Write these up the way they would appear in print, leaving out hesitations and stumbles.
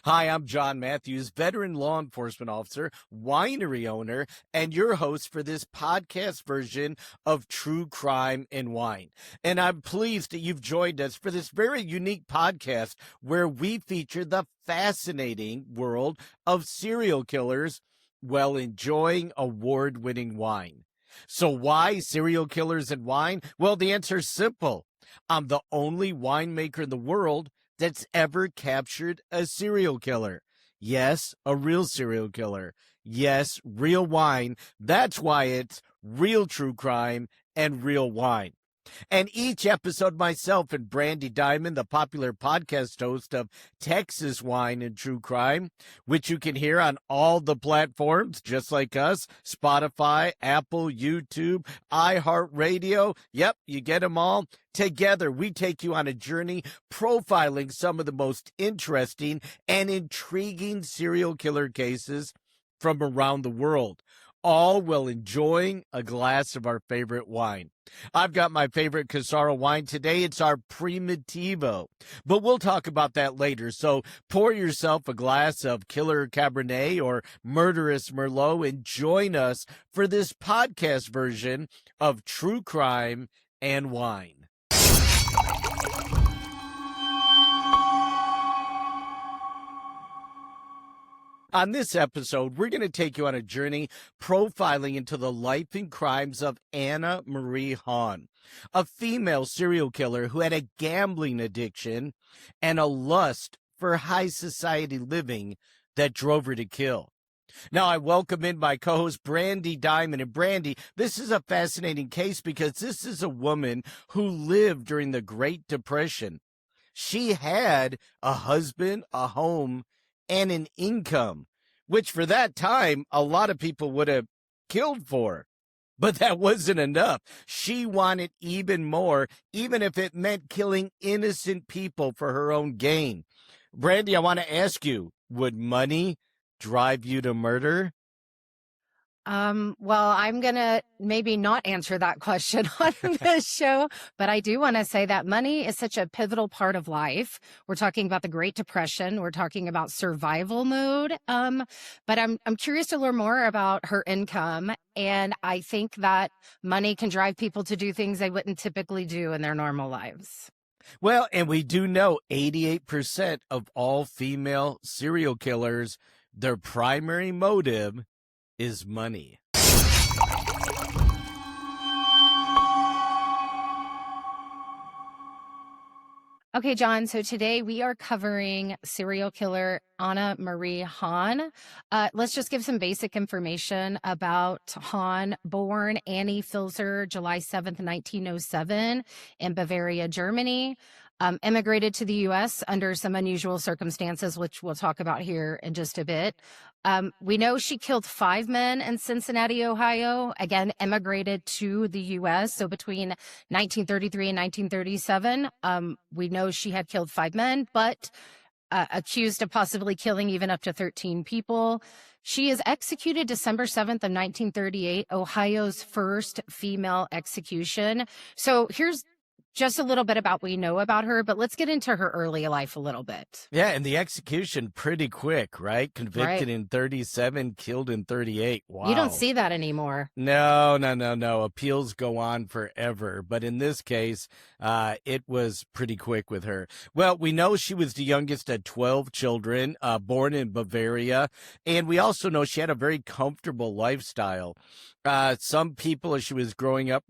Hi, I'm John Matthews, veteran law enforcement officer, winery owner, and your host for this podcast version of True Crime and Wine. And I'm pleased that you've joined us for this very unique podcast where we feature the fascinating world of serial killers while enjoying award-winning wine. So why serial killers and wine? Well, the answer is simple. I'm the only winemaker in the world that's ever captured a serial killer. Yes, a real serial killer. Yes, real wine. That's why it's real true crime and real wine. And each episode, myself and Brandy Diamond, the popular podcast host of Texas Wine and True Crime, which you can hear on all the platforms, just like us, Spotify, Apple, YouTube, iHeartRadio. Yep, you get them all. Together, we take you on a journey profiling some of the most interesting and intriguing serial killer cases from around the world, all while enjoying a glass of our favorite wine. I've got my favorite Casaro wine today. It's our Primitivo, but we'll talk about that later. So pour yourself a glass of Killer Cabernet or Murderous Merlot and join us for this podcast version of True Crime and Wine. On this episode, we're going to take you on a journey profiling into the life and crimes of Anna Marie Hahn, a female serial killer who had a gambling addiction and a lust for high society living that drove her to kill. Now, I welcome in my co-host, Brandy Diamond. And Brandy, this is a fascinating case because this is a woman who lived during the Great Depression. She had a husband, a home, and an income, which for that time, a lot of people would have killed for. But that wasn't enough. She wanted even more, even if it meant killing innocent people for her own gain. Brandy, I want to ask you, would money drive you to murder? Well, I'm going to maybe not answer that question on this show, but I do want to say that money is such a pivotal part of life. We're talking about the Great Depression. We're talking about survival mode. But I'm curious to learn more about her income. And I think that money can drive people to do things they wouldn't typically do in their normal lives. Well, and we do know 88% of all female serial killers, their primary motive is money. Okay, John. So today we are covering serial killer Anna Marie Hahn. Let's just give some basic information about Hahn. Born Annie Filzer, July 7th, 1907 in Bavaria, Germany. Immigrated to the U.S. under some unusual circumstances, which we'll talk about here in just a bit. We know she killed 5 men in Cincinnati, Ohio. Again, immigrated to the U.S. So between 1933 and 1937, we know she had killed 5 men, but accused of possibly killing even up to 13 people. She is executed December 7th of 1938, Ohio's first female execution. So here's just a little bit about what we know about her, but let's get into her early life a little bit. Yeah, and the execution pretty quick, right? Convicted in 37, killed in 38. Wow. You don't see that anymore. No. Appeals go on forever. But in this case, it was pretty quick with her. Well, we know she was the youngest of 12 children, born in Bavaria. And we also know she had a very comfortable lifestyle. Some people, as she was growing up,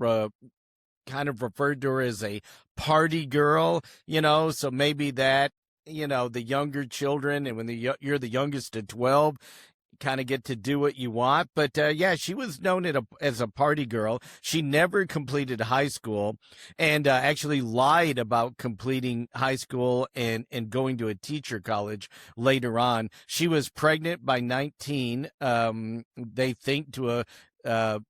kind of referred to her as a party girl, so maybe that, the younger children, and when you're the youngest of 12, you kind of get to do what you want. But yeah, she was known as a party girl. She never completed high school and actually lied about completing high school and going to a teacher college later on. She was pregnant by 19, they think, to a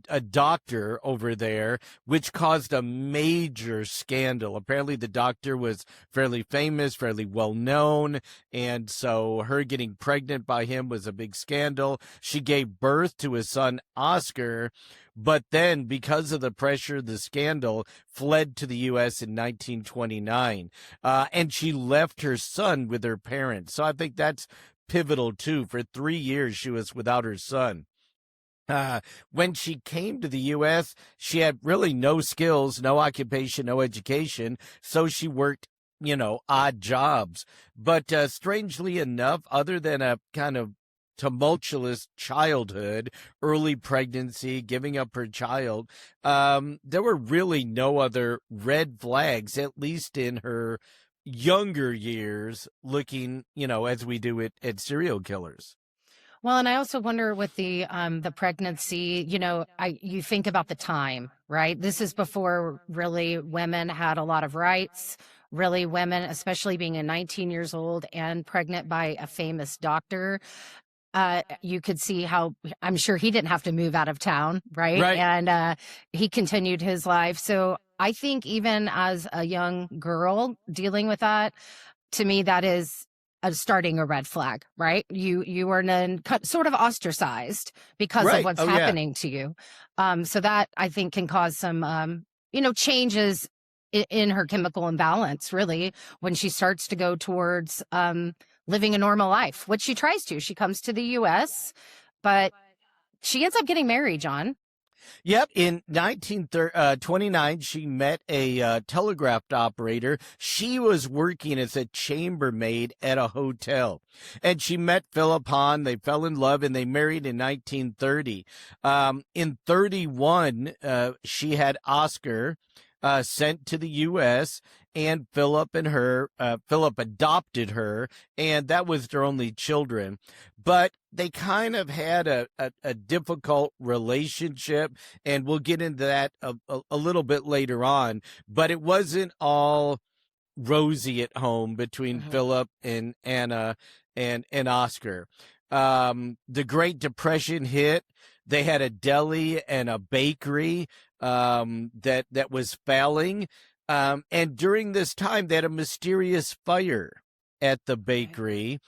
a doctor over there, which caused a major scandal. Apparently, the doctor was fairly famous, fairly well known, and so her getting pregnant by him was a big scandal. She gave birth to his son, Oscar, but then, because of the pressure, the scandal, fled to the U.S. in 1929, and she left her son with her parents. So I think that's pivotal, too. For 3 years, she was without her son. When she came to the U.S., she had really no skills, no occupation, no education. So she worked, odd jobs. But strangely enough, other than a kind of tumultuous childhood, early pregnancy, giving up her child, there were really no other red flags, at least in her younger years, looking, as we do it at serial killers. Well, and I also wonder with the pregnancy, you think about the time, right? This is before really women had a lot of rights. Really, women, especially being 19 years old and pregnant by a famous doctor, you could see how I'm sure he didn't have to move out of town, right? Right. And he continued his life. So I think even as a young girl dealing with that, to me, that is starting a red flag, right? You are then sort of ostracized because of Right. what's Oh, yeah. happening to you. So that I think can cause some, changes in her chemical imbalance, really, when she starts to go towards living a normal life, which she tries to. She comes to the U.S., but she ends up getting married, John. Yep. In 1929, she met a telegraph operator. She was working as a chambermaid at a hotel. And she met Philip Hahn. They fell in love and they married in 1930. In 31, she had Oscar sent to the U.S., and Philip adopted her, and that was their only children. But they kind of had a difficult relationship, and we'll get into that a little bit later on. But it wasn't all rosy at home between Mhm. Philip and Anna and Oscar. The Great Depression hit. They had a deli and a bakery that was failing. And during this time, they had a mysterious fire at the bakery,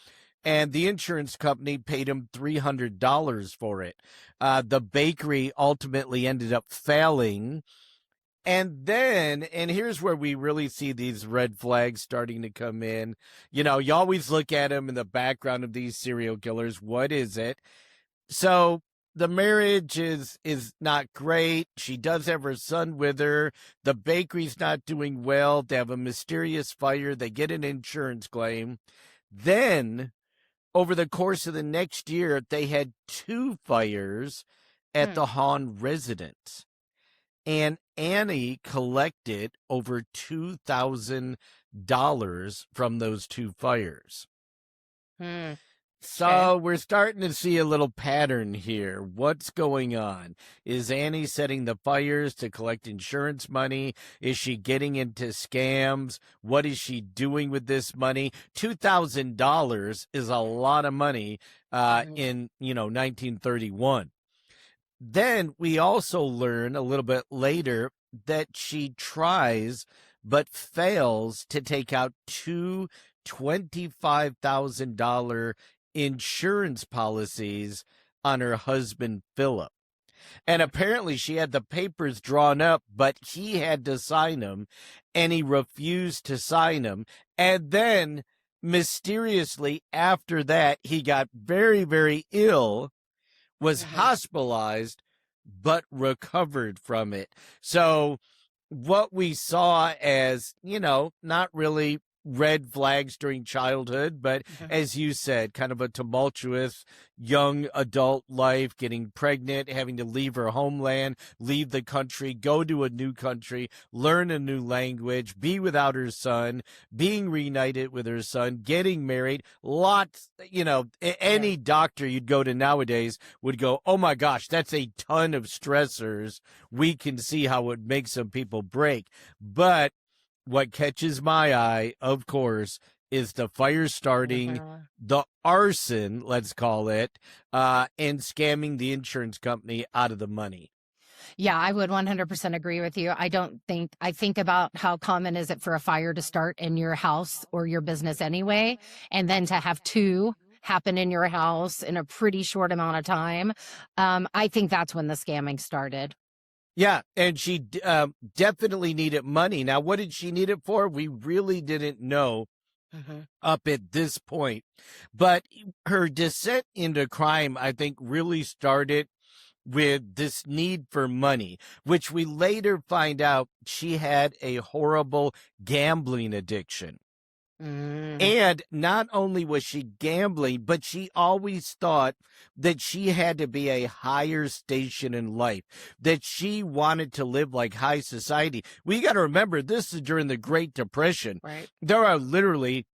and the insurance company paid him $300 for it. The bakery ultimately ended up failing. And then, and here's where we really see these red flags starting to come in. You always look at them in the background of these serial killers. What is it? So the marriage is not great. She does have her son with her. The bakery's not doing well. They have a mysterious fire. They get an insurance claim. Then, over the course of the next year, they had 2 fires at Hmm. the Hahn residence. And Annie collected over $2,000 from those 2 fires. Hmm. Okay. So we're starting to see a little pattern here. What's going on? Is Annie setting the fires to collect insurance money? Is she getting into scams? What is she doing with this money? $2,000 is a lot of money Mhm. in 1931. Then we also learn a little bit later that she tries but fails to take out two $25,000 insurance policies on her husband, Philip. And apparently she had the papers drawn up, but he had to sign them, and he refused to sign them. And then mysteriously after that, he got very, very ill, was Mhm. hospitalized, but recovered from it. So what we saw as, not really red flags during childhood, but Mhm. as you said, kind of a tumultuous young adult life, getting pregnant, having to leave her homeland, leave the country, go to a new country, learn a new language, be without her son, being reunited with her son, getting married. Lots, Yeah. any doctor you'd go to nowadays would go, oh my gosh, that's a ton of stressors. We can see how it makes some people break. But what catches my eye, of course, is the fire starting, Mhm. the arson, let's call it, and scamming the insurance company out of the money. Yeah, I would 100% agree with you. I think about how common is it for a fire to start in your house or your business anyway, and then to have two happen in your house in a pretty short amount of time. I think that's when the scamming started. Yeah, and she definitely needed money. Now, what did she need it for? We really didn't know Mhm. up at this point. But her descent into crime, I think, really started with this need for money, which we later find out she had a horrible gambling addiction. Mm, And not only was she gambling, but she always thought that she had to be a higher station in life, that she wanted to live like high society. We got to remember, this is during the Great Depression. right. There are literally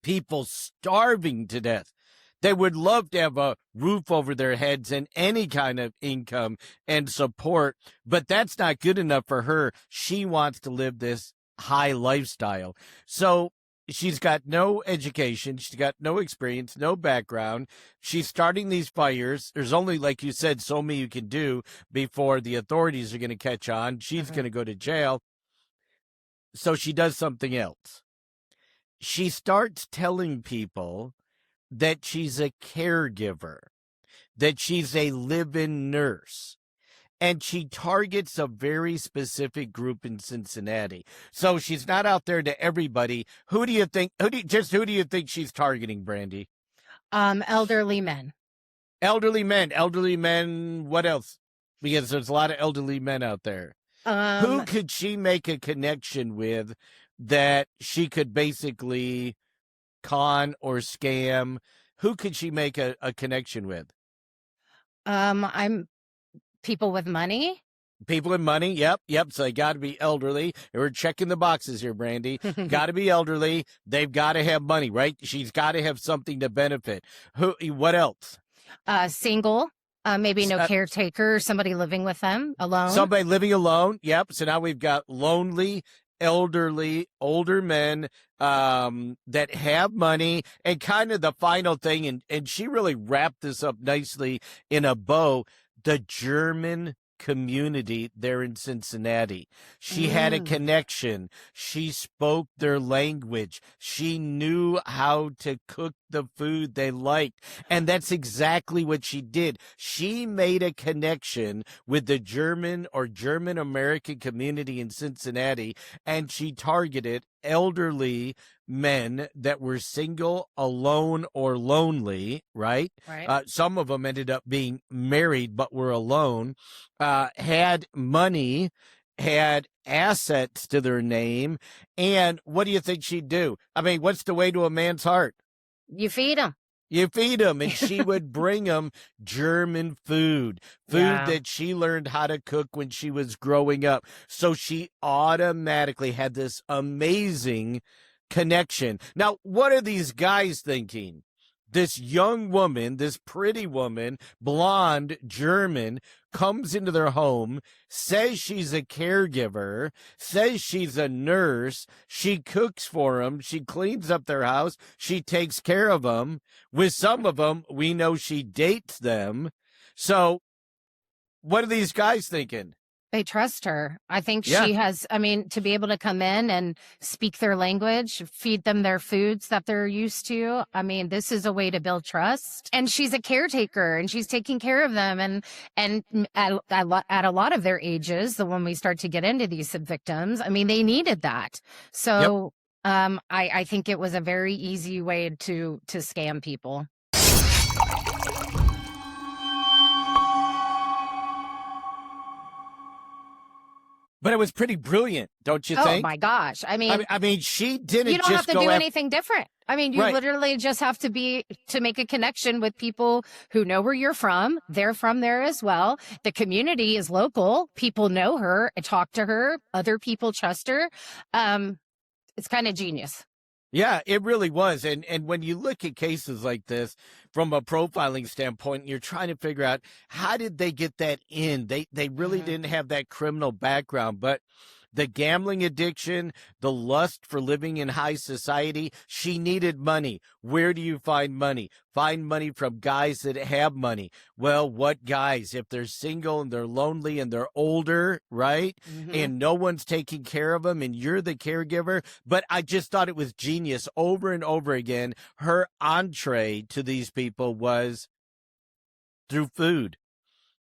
people starving to death. They would love to have a roof over their heads and any kind of income and support, but that's not good enough for her. She wants to live this high lifestyle. So she's got no education. She's got no experience, no background. She's starting these fires. There's only, like you said, so many you can do before the authorities are going to catch on. She's Mhm. going to go to jail. So she does something else. She starts telling people that she's a caregiver, that she's a live-in nurse, and she targets a very specific group in Cincinnati. So she's not out there to everybody. Who do you think? Who do you think she's targeting, Brandy? Elderly men. Elderly men. Elderly men. What else? Because there's a lot of elderly men out there. Who Um, could she make a connection with that she could basically con or scam? Who could she make a connection with? I'm people with money. People with money. Yep. Yep. So they got to be elderly. We're checking the boxes here, Brandy. Got to be elderly. They've got to have money, right? She's got to have something to benefit. What else? Single. Maybe no Uh, caretaker, somebody living with them alone. somebody living alone. Yep. So now we've got lonely, elderly, older men that have money. And kind of the final thing, and she really wrapped this up nicely in a bow, the German community there in Cincinnati. She had a Mm. connection. She spoke their language. She knew how to cook the food they liked. And that's exactly what she did. She made a connection with the German or German American community in Cincinnati, and she targeted elderly men that were single, alone, or lonely, right? Right. Some of them ended up being married but were alone, had money, had assets to their name. And what do you think she'd do? I mean, what's the way to a man's heart? You feed them. You feed them, and she would bring them German food Yeah. that she learned how to cook when she was growing up. So she automatically had this amazing connection. Now, what are these guys thinking? This young woman, this pretty woman, blonde, German, comes into their home, says she's a caregiver, says she's a nurse, she cooks for them, she cleans up their house, she takes care of them. With some of them, we know she dates them. So, what are these guys thinking? They trust her. I think Yeah. she has, I mean, to be able to come in and speak their language, feed them their foods that they're used to. I mean, this is a way to build trust. And she's a caretaker and she's taking care of them. And at a lot of their ages, the when we start to get into these victims, I mean, they needed that. So, I think it was a very easy way to scam people. But it was pretty brilliant, don't you Oh think? my gosh. I mean, she didn't You don't have just to go do after. anything different. I mean, you Right. literally just have to make a connection with people who know where you're from. They're from there as well. The community is local. People know her, talk to her. Other people trust her. It's kind of genius. Yeah, it really was. And when you look at cases like this from a profiling standpoint, you're trying to figure out how did they get that in? They really Mhm. didn't have that criminal background, but the gambling addiction, the lust for living in high society. She needed money. Where do you find money? Find money from guys that have money. Well, what guys? If they're single and they're lonely and they're older, right? And no one's taking care of them and you're the caregiver. But I just thought it was genius over and over again. Her entree to these people was through food.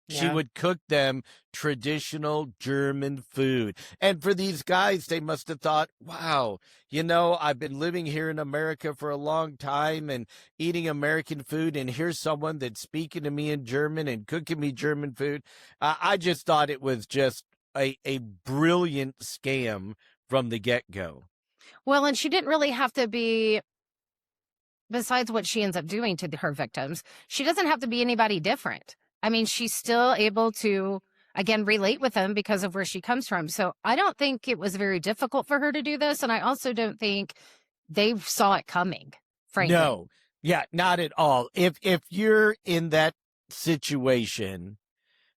She Yeah. would cook them traditional German food. And for these guys, they must have thought, wow, I've been living here in America for a long time and eating American food, and here's someone that's speaking to me in German and cooking me German food. I just thought it was just a brilliant scam from the get-go. Well, and she didn't really have to be, besides what she ends up doing to her victims, she doesn't have to be anybody different. I mean, she's still able to, again, relate with them because of where she comes from. So I don't think it was very difficult for her to do this. And I also don't think they saw it coming, frankly. No. Yeah, not at all. If you're in that situation,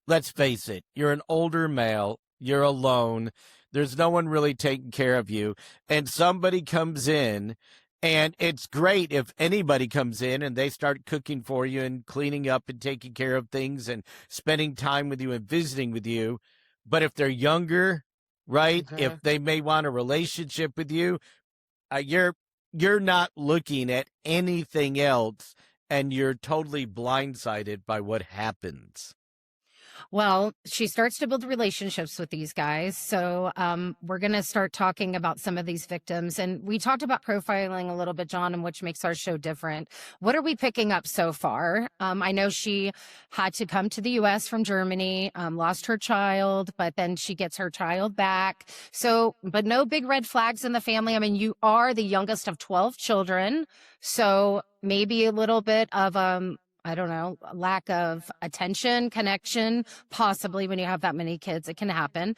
let's face it, you're an older male, you're alone, there's no one really taking care of you, and somebody comes in, and it's great if anybody comes in and they start cooking for you and cleaning up and taking care of things and spending time with you and visiting with you. But if they're younger, right, if they may want a relationship with you, you're not looking at anything else, and you're totally blindsided by what happens. Well, she starts to build relationships with these guys. So we're going to start talking about some of these victims. And we talked about profiling a little bit, John, and which makes our show different. What are we picking up so far? I know she had to come to the U.S. from Germany, lost her child, but then she gets her child back. So, but no big red flags in the family. I mean, you are the youngest of 12 children. So maybe a little bit of, I don't know, lack of attention, connection, possibly when you have that many kids, it can happen.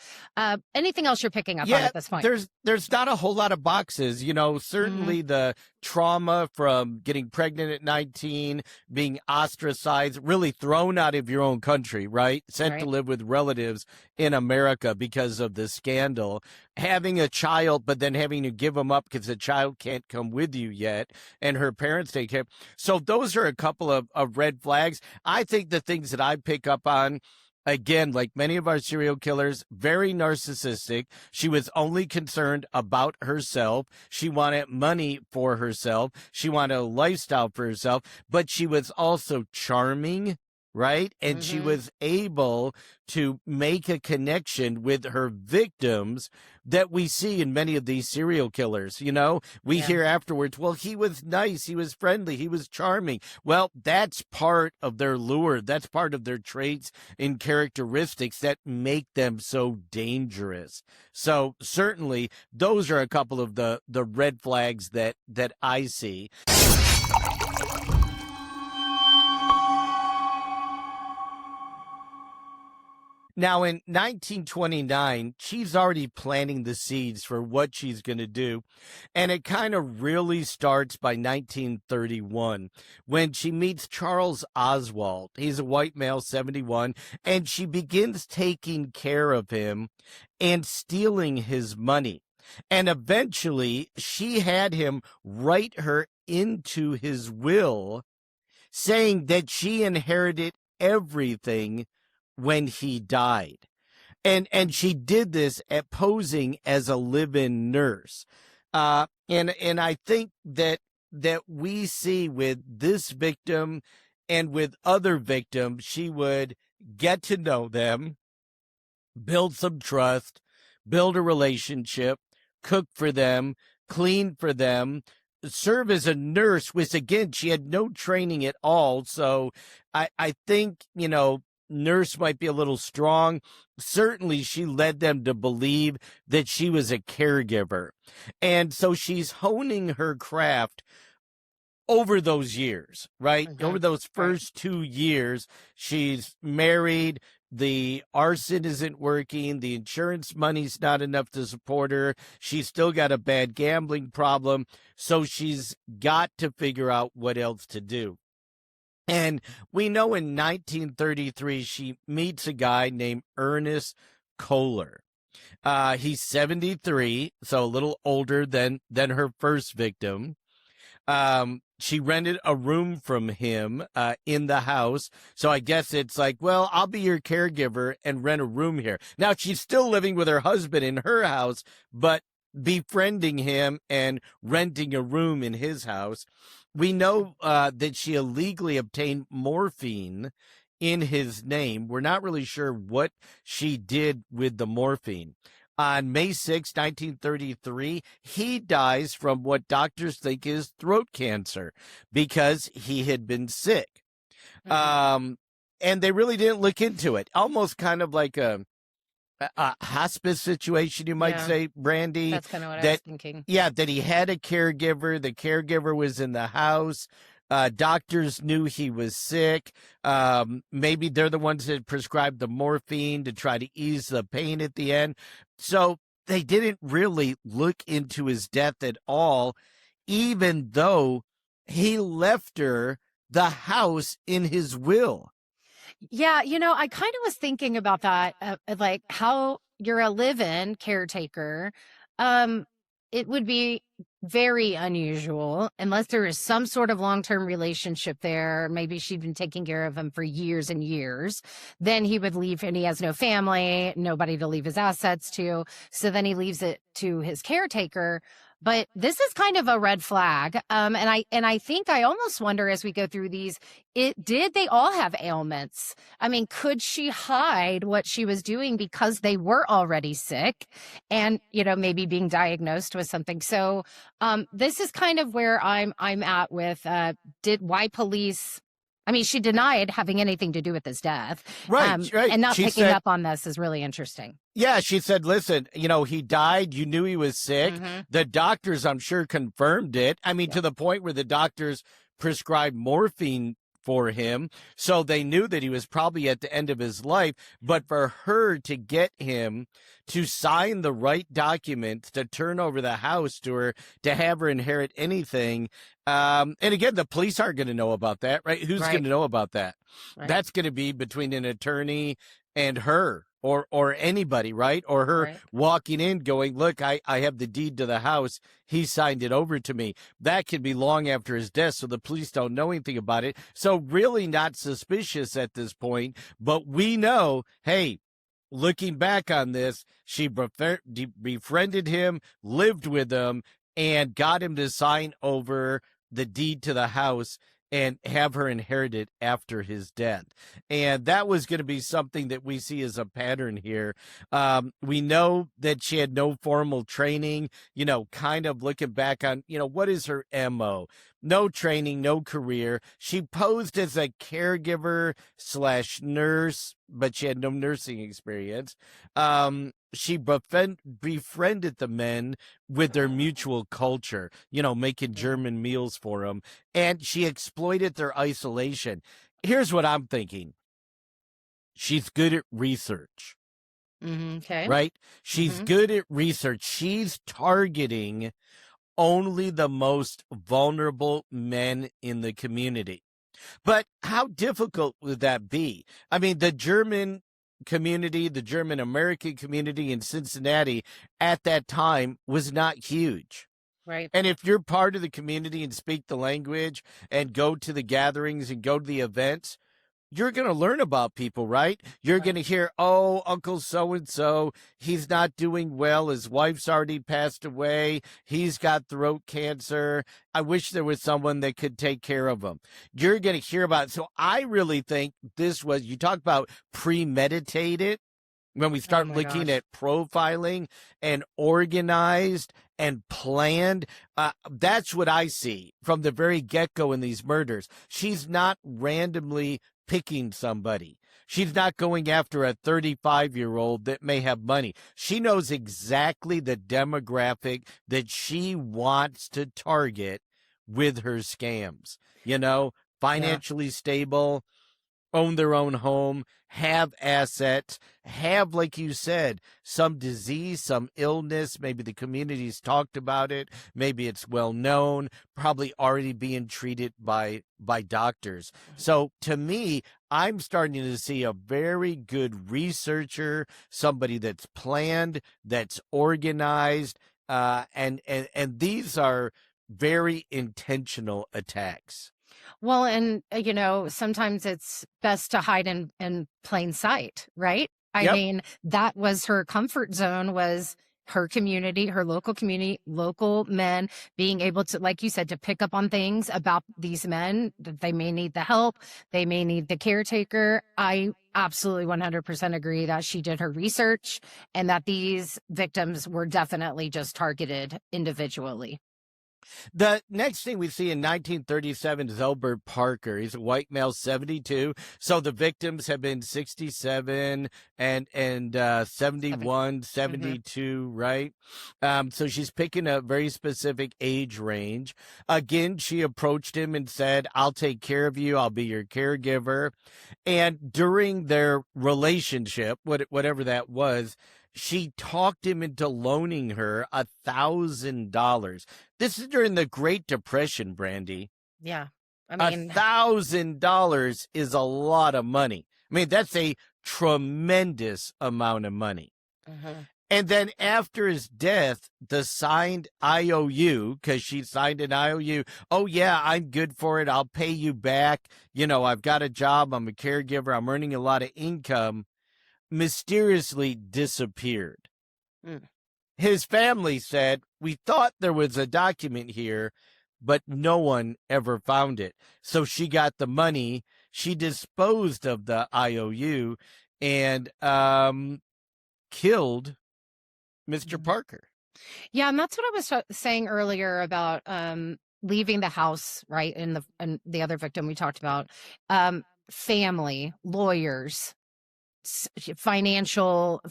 Anything else you're picking up on at this point? There's not a whole lot of boxes, certainly the trauma from getting pregnant at 19, being ostracized, really thrown out of your own country, right? Sent to live with relatives in America because of the scandal, having a child, but then having to give them up because the child can't come with you yet, and her parents take care. So those are a couple of red flags. I think the things that I pick up on, again, like many of our serial killers, very narcissistic. She was only concerned about herself. She wanted money for herself. She wanted a lifestyle for herself, but she was also charming, right? And she was able to make a connection with her victims that we see in many of these serial killers. We hear afterwards, well, he was nice, he was friendly, he was charming. Well, that's part of their lure. That's part of their traits and characteristics that make them so dangerous. So certainly those are a couple of the red flags that I see. Now, in 1929, she's already planting the seeds for what she's going to do. And it kind of really starts by 1931 when she meets Charles Oswald. He's a white male, 71, and she begins taking care of him and stealing his money. And eventually, she had him write her into his will, saying that she inherited everything when he died. And she did this at posing as a live-in nurse. And I think that we see with this victim and with other victims, she would get to know them, build some trust, build a relationship, cook for them, clean for them, serve as a nurse, which again, she had no training at all. So I think, nurse might be a little strong. Certainly she led them to believe that she was a caregiver. And so she's honing her craft over those years, right? Over those first 2 years, she's married. The arson isn't working. The insurance money's not enough to support her. She's still got a bad gambling problem. So she's got to figure out what else to do. And we know in 1933, she meets a guy named Ernest Kohler. He's 73, so a little older than her first victim. She rented a room from him in the house. So I guess it's like, well, I'll be your caregiver and rent a room here. Now she's still living with her husband in her house, but befriending him and renting a room in his house. We know that she illegally obtained morphine in his name. We're not really sure what she did with the morphine. On May 6, 1933, he dies from what doctors think is throat cancer because he had been sick. And they really didn't look into it. Almost kind of like a hospice situation, you might say, Brandy. That's kind of what I was thinking. Yeah, that he had a caregiver. The caregiver was in the house. Doctors knew he was sick. Maybe they're the ones that prescribed the morphine to try to ease the pain at the end. So they didn't really look into his death at all, even though he left her the house in his will. Yeah, I kind of was thinking about that, like how you're a live-in caretaker. It would be very unusual unless there is some sort of long-term relationship there. Maybe she'd been taking care of him for years and years. Then he would leave, and he has no family, nobody to leave his assets to. So then he leaves it to his caretaker. But this is kind of a red flag. And I think I almost wonder as we go through these, did they all have ailments? I mean, could she hide what she was doing because they were already sick and, maybe being diagnosed with something? So this is kind of where I'm at with why police. I mean, she denied having anything to do with his death. Right. And not picking up on this is really interesting. Yeah, she said, listen, he died. You knew he was sick. The doctors, I'm sure, confirmed it. I mean, to the point where the doctors prescribed morphine for him. So they knew that he was probably at the end of his life. But for her to get him to sign the right documents, to turn over the house to her, to have her inherit anything. And again, the police aren't going to know about that, right? Who's going to know about that? Right. That's going to be between an attorney and her. Or anybody, right? Or her walking in going, look, I have the deed to the house. He signed it over to me. That could be long after his death, so the police don't know anything about it. So really not suspicious at this point. But we know, hey, looking back on this, she befriended him, lived with him, and got him to sign over the deed to the house and have her inherit it after his death. And that was going to be something that we see as a pattern here. We know that she had no formal training, kind of looking back on, what is her MO? No training, no career. She posed as a caregiver / nurse, but she had no nursing experience. She befriended the men with their mutual culture, making German meals for them. And she exploited their isolation. Here's what I'm thinking. She's good at research. Okay. Right? She's good at research. She's targeting only the most vulnerable men in the community. But how difficult would that be? I mean, the German community, the German American community in Cincinnati at that time was not huge. Right. And if you're part of the community and speak the language and go to the gatherings and go to the events, you're going to learn about people, right? You're going to hear, oh, Uncle so-and-so, he's not doing well. His wife's already passed away. He's got throat cancer. I wish there was someone that could take care of him. You're going to hear about it. So I really think this was, you talk about premeditated. When we start looking at profiling and organized and planned, that's what I see from the very get-go in these murders. She's not randomly picking somebody. She's not going after a 35-year-old that may have money. She knows exactly the demographic that she wants to target with her scams. Financially stable, own their own home, have assets, have, like you said, some disease, some illness. Maybe the community's talked about it. Maybe it's well known, probably already being treated by doctors. So to me, I'm starting to see a very good researcher, somebody that's planned, that's organized, and these are very intentional attacks. Well, and sometimes it's best to hide in plain sight, right? I Yep. mean, that was her comfort zone, was her community, her local community, local men being able to, like you said, to pick up on things about these men that they may need the help, they may need the caretaker. I absolutely 100% agree that she did her research and that these victims were definitely just targeted individually. The next thing we see in 1937 is Elbert Parker. He's a white male, 72. So the victims have been 67 and 71, Mm-hmm. 72, right? So she's picking a very specific age range. Again, she approached him and said, "I'll take care of you. I'll be your caregiver." And during their relationship, whatever that was, she talked him into loaning her $1,000. This is during the Great Depression, Brandy. Yeah. I A mean, $1,000 is a lot of money. I mean, that's a tremendous amount of money. mhm. And then after his death, the signed IOU, because she signed an IOU. Oh, yeah, I'm good for it. I'll pay you back. I've got a job. I'm a caregiver. I'm earning a lot of income. Mysteriously disappeared. Mm. His family said, "We thought there was a document here, but no one ever found it." So she got the money. She disposed of the IOU and killed Mr. Mhm. Parker. Yeah, and that's what I was saying earlier about leaving the house, right? And the other victim we talked about, family, lawyers, financial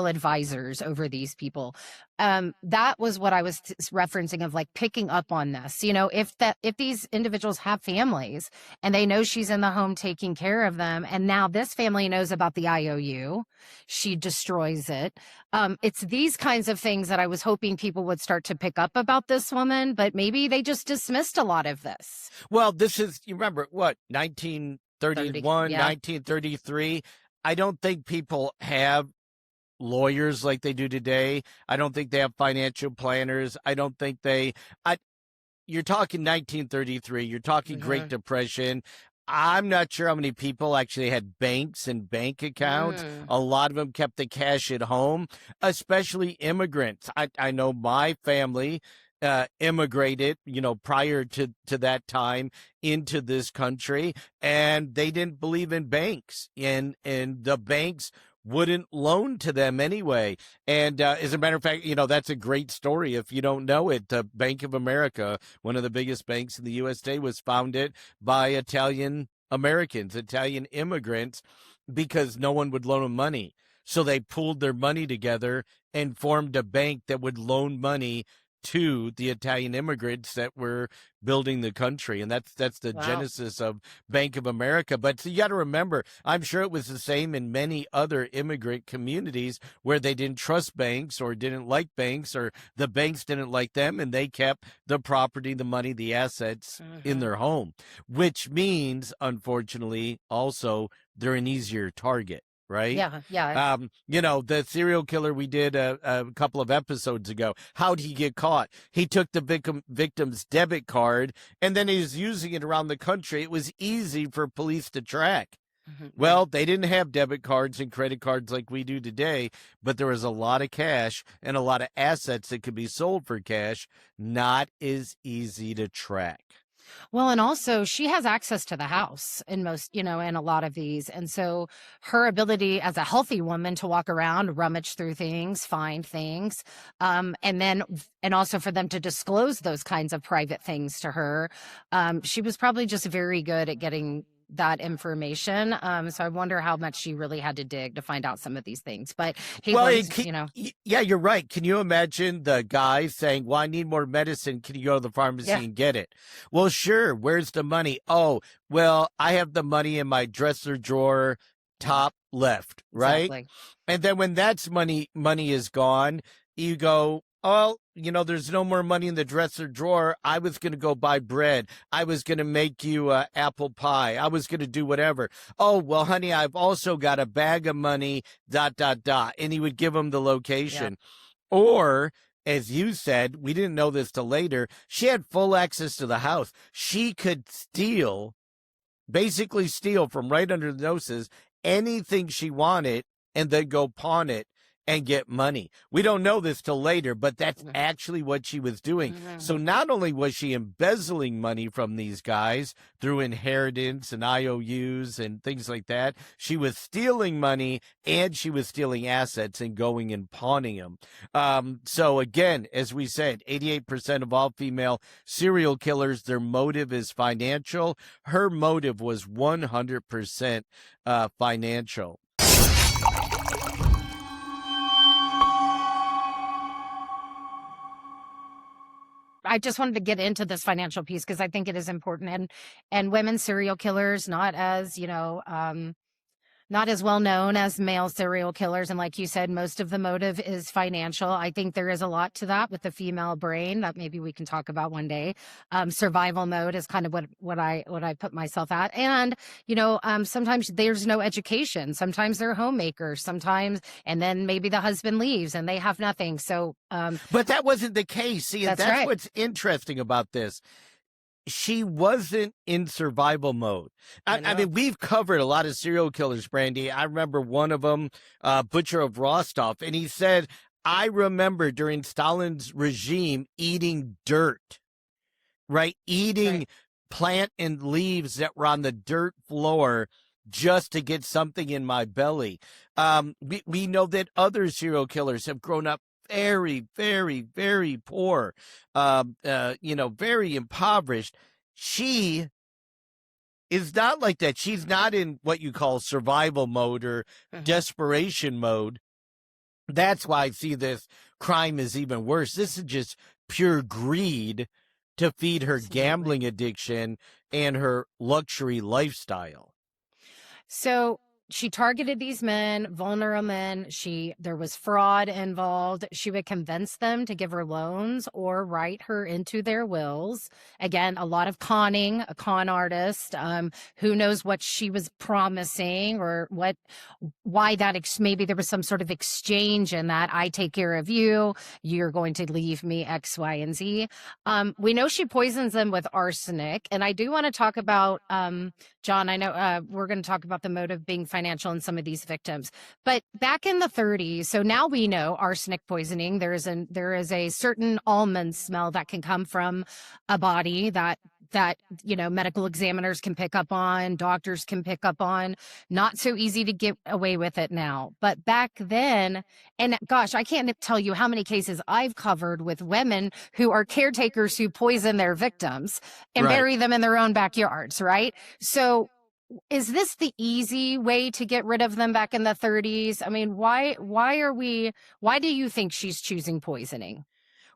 advisors over these people. That was what I was referencing of, like, picking up on this. If these individuals have families and they know she's in the home taking care of them, and now this family knows about the IOU, she destroys it. It's these kinds of things that I was hoping people would start to pick up about this woman, but maybe they just dismissed a lot of this. Well, this is, you remember what, 30, 1931, yeah. 1933. I don't think people have lawyers like they do today. I don't think they have financial planners. I don't think you're talking 1933, you're talking Great Hmm. Depression. I'm not sure how many people actually had banks and bank accounts. Mm. A lot of them kept the cash at home, especially immigrants. I know my family immigrated, prior to that time into this country, and they didn't believe in banks, and the banks wouldn't loan to them anyway. And as a matter of fact, that's a great story. If you don't know it, the Bank of America, one of the biggest banks in the USA, was founded by Italian Americans, Italian immigrants, because no one would loan them money. So they pooled their money together and formed a bank that would loan money to the Italian immigrants that were building the country. And that's the Wow. genesis of Bank of America. But so you got to remember, I'm sure it was the same in many other immigrant communities where they didn't trust banks or didn't like banks, or the banks didn't like them, and they kept the property, the money, the assets in Hmm. their home, which means, unfortunately, also they're an easier target. Right? Yeah, yeah. The serial killer we did a couple of episodes ago, how'd he get caught? He took the victim's debit card, and then he was using it around the country. It was easy for police to track. Mhm. Well, they didn't have debit cards and credit cards like we do today, but there was a lot of cash and a lot of assets that could be sold for cash. Not as easy to track. Well, and also she has access to the house in most, in a lot of these. And so her ability as a healthy woman to walk around, rummage through things, find things, and also for them to disclose those kinds of private things to her. She was probably just very good at getting that information. So I wonder how much she really had to dig to find out some of these things. But hey, Well, yeah, you're right. Can you imagine the guy saying, "Well, I need more medicine. Can you go to the pharmacy yeah, and get it?" Well, sure. Where's the money? Oh, well, I have the money in my dresser drawer, yeah, top left, right? exactly. And then when that's money is gone, you go, "Oh, there's no more money in the dresser drawer. I was going to go buy bread. I was going to make you apple pie. I was going to do whatever. Oh, well, honey, I've also got a bag of money, ... And he would give him the location. Yep. Or, as you said, we didn't know this till later, she had full access to the house. She could basically steal from right under the noses anything she wanted and then go pawn it and get money. We don't know this till later, but that's actually what she was doing. Mm-hmm. So not only was she embezzling money from these guys through inheritance and IOUs and things like that, she was stealing money and she was stealing assets and going and pawning them. So again, as we said, 88% of all female serial killers, their motive is financial. Her motive was 100% financial. I just wanted to get into this financial piece because I think it is important. And women serial killers, not as, not as well known as male serial killers. And like you said, most of the motive is financial. I think there is a lot to that with the female brain that maybe we can talk about one day. Survival mode is kind of what I put myself at. And, sometimes there's no education. Sometimes they're homemakers, sometimes, and then maybe the husband leaves and they have nothing. So, but that wasn't the case. See, and that's right. What's interesting about this. She wasn't in survival mode. I mean, we've covered a lot of serial killers, Brandy. I remember one of them, Butcher of Rostov, and he said, I remember during Stalin's regime eating dirt, right? Eating plant and leaves that were on the dirt floor just to get something in my belly. We know that other serial killers have grown up very, very, very poor, very impoverished. She is not like that. She's not in what you call survival mode or desperation mode. That's why I see this crime is even worse. This is just pure greed to feed her gambling addiction and her luxury lifestyle. So she targeted these men, vulnerable men. There was fraud involved. She would convince them to give her loans or write her into their wills. Again, a lot of conning, a con artist. Who knows what she was promising or why that, maybe there was some sort of exchange in that. I take care of you. You're going to leave me X, Y, and Z. We know she poisons them with arsenic. And I do want to talk about, John, I know we're going to talk about the motive being financial in some of these victims. But back in the 30s, so now we know arsenic poisoning, there is a certain almond smell that can come from a body that medical examiners can pick up on, doctors can pick up on. Not so easy to get away with it now. But back then, and gosh, I can't tell you how many cases I've covered with women who are caretakers who poison their victims and bury them in their own backyards, right? So is this the easy way to get rid of them back in the 30s? I mean, why do you think she's choosing poisoning?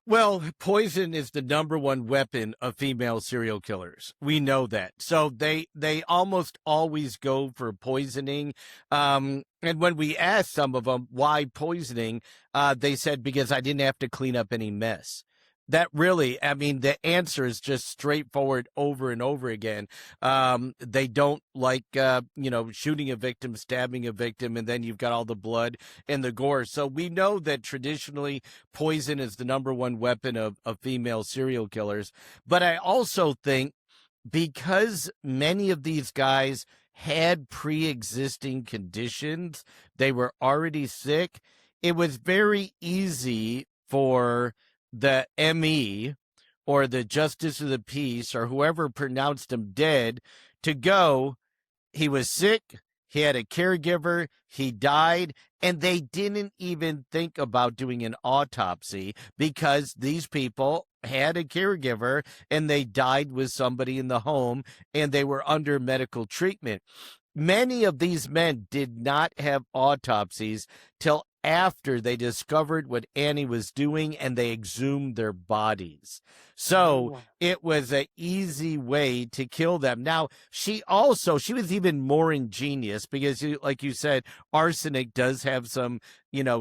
Well, poison is the number one weapon of female serial killers. We know that. So they almost always go for poisoning. And when we asked some of them why poisoning, they said, because I didn't have to clean up any mess. That really, I mean, the answer is just straightforward over and over again. They don't like, shooting a victim, stabbing a victim, and then you've got all the blood and the gore. So we know that traditionally poison is the number one weapon of female serial killers. But I also think because many of these guys had pre-existing conditions, they were already sick, it was very easy for the ME or the Justice of the Peace or whoever pronounced him dead to go, he was sick, he had a caregiver, he died, and they didn't even think about doing an autopsy because these people had a caregiver and they died with somebody in the home and they were under medical treatment. Many of these men did not have autopsies till after they discovered what Annie was doing, and they exhumed their bodies. So Oh. it was an easy way to kill them. Now, she was even more ingenious because, like you said, arsenic does have some,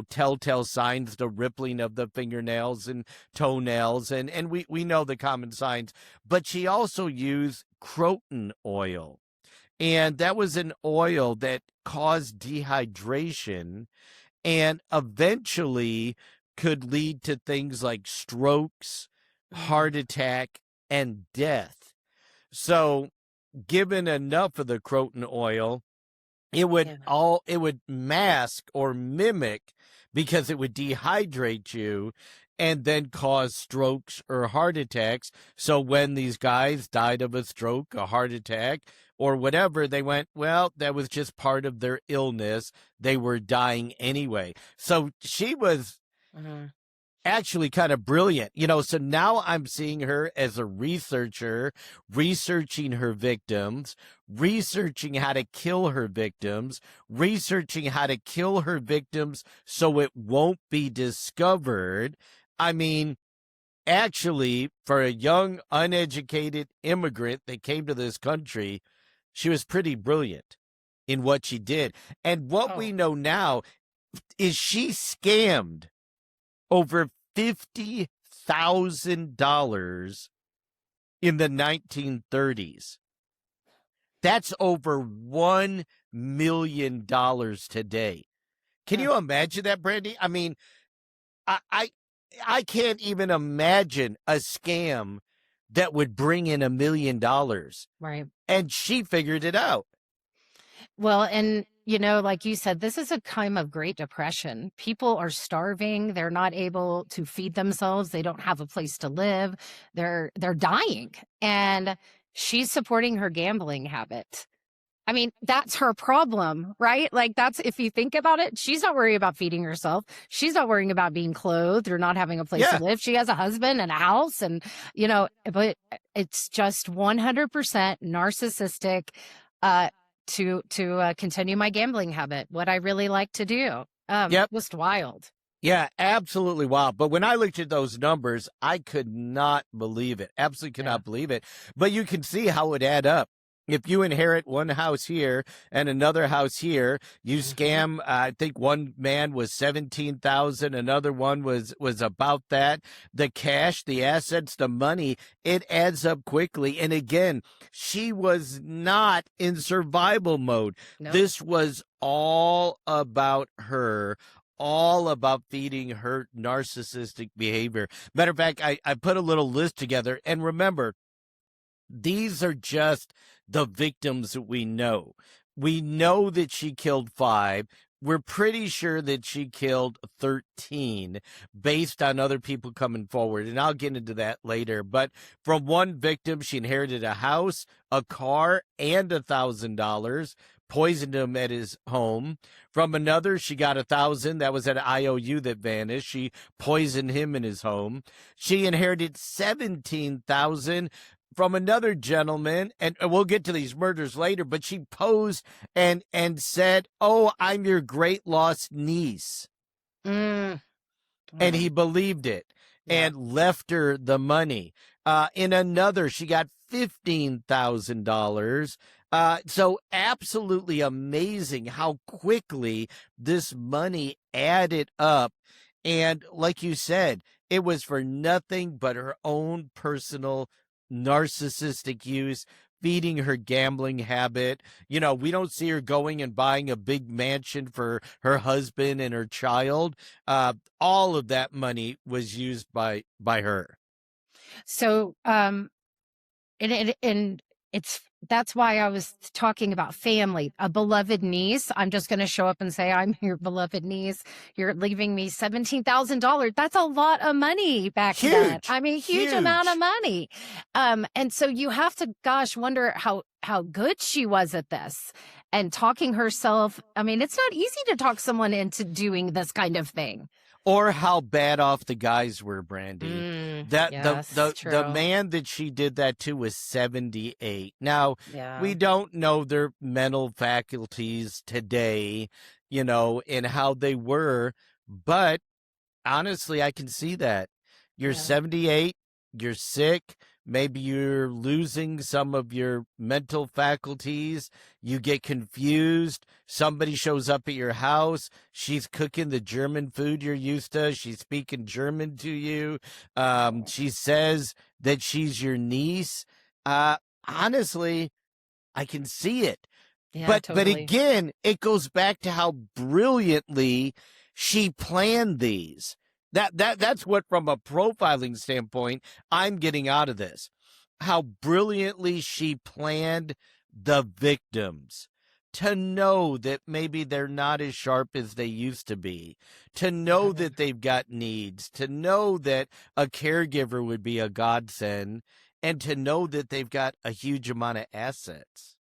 telltale signs, the rippling of the fingernails and toenails, and we know the common signs. But she also used croton oil. And that was an oil that caused dehydration and eventually could lead to things like strokes, heart attack, and death. So, given enough of the croton oil, it would mask or mimic, because it would dehydrate you and then cause strokes or heart attacks. So when these guys died of a stroke, a heart attack, or whatever, they went, well, that was just part of their illness. They were dying anyway. So she was actually kind of brilliant, so now I'm seeing her as a researcher, researching her victims, researching how to kill her victims, researching how to kill her victims so it won't be discovered. I mean, actually, for a young, uneducated immigrant that came to this country, she was pretty brilliant in what she did. And what we know now is she scammed over $50,000 in the 1930s. That's over $1 million today. Can you imagine that, Brandy? I mean, I can't even imagine a scam that would bring in $1 million. Right. And she figured it out. Well, and like you said, this is a time of Great Depression. People are starving. They're not able to feed themselves. They don't have a place to live. They're dying. And she's supporting her gambling habit. I mean, that's her problem, right? Like, that's, if you think about it, she's not worried about feeding herself. She's not worrying about being clothed or not having a place to live. She has a husband and a house, and, but it's just 100% narcissistic, to continue my gambling habit, what I really like to do. Just wild. Yeah, absolutely wild. But when I looked at those numbers, I could not believe it. Absolutely could not believe it. But you can see how it add up. If you inherit one house here and another house here, you scam. I think one man was 17,000, another one was about that. The cash, the assets, the money, it adds up quickly. And again, she was not in survival mode. No. This was all about her. All about feeding her narcissistic behavior. Matter of fact, I put a little list together, and remember, these are just the victims that we know. We know that she killed 5. We're pretty sure that she killed 13 based on other people coming forward. And I'll get into that later. But from one victim, she inherited a house, a car, and $1,000. Poisoned him at his home. From another, she got 1,000. That was at an IOU that vanished. She poisoned him in his home. She inherited 17,000 from another gentleman, and we'll get to these murders later, but she posed and said, "Oh, I'm your great lost niece." And he believed it and left her the money. In another, she got $15,000. So absolutely amazing how quickly this money added up. And like you said, it was for nothing but her own personal narcissistic use, feeding her gambling habit. We don't see her going and buying a big mansion for her husband and her child. All of that money was used by her. So, and that's why I was talking about family, a beloved niece. I'm just going to show up and say, I'm your beloved niece. You're leaving me $17,000. That's a lot of money back then. I mean, huge amount of money. And so you have to, wonder how good she was at this and talking herself. I mean, it's not easy to talk someone into doing this kind of thing. Or how bad off the guys were, Brandy. The man that she did that to was 78. Now, we don't know their mental faculties today, and how they were, But honestly, I can see that. You're Yeah. 78, you're sick, maybe you're losing some of your mental faculties, you get confused, somebody shows up at your house, she's cooking the German food you're used to, she's speaking German to you, she says that she's your niece. Uh, honestly, I can see it. Yeah, But totally. again, it goes back to how brilliantly she planned these. That's what, from a profiling standpoint, I'm getting out of this. How brilliantly she planned the victims, to know that maybe they're not as sharp as they used to be, to know that they've got needs, to know that a caregiver would be a godsend, and to know that they've got a huge amount of assets.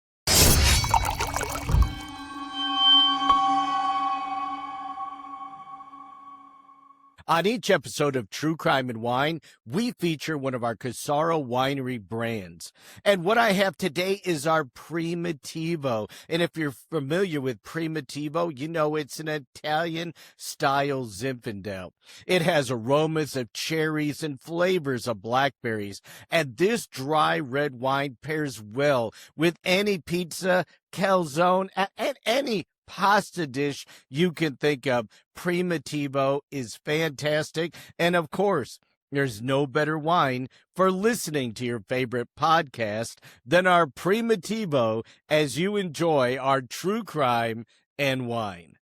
On each episode of True Crime and Wine, we feature one of our Casaro winery brands. And what I have today is our Primitivo. And if you're familiar with Primitivo, you know it's an Italian-style Zinfandel. It has aromas of cherries and flavors of blackberries. And this dry red wine pairs well with any pizza, calzone, and any pasta dish you can think of. Primitivo is fantastic. And of course, there's no better wine for listening to your favorite podcast than our Primitivo as you enjoy our true crime and wine.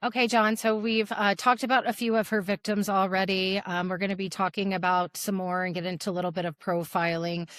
Okay, John. So we've talked about a few of her victims already. We're going to be talking about some more and get into a little bit of profiling.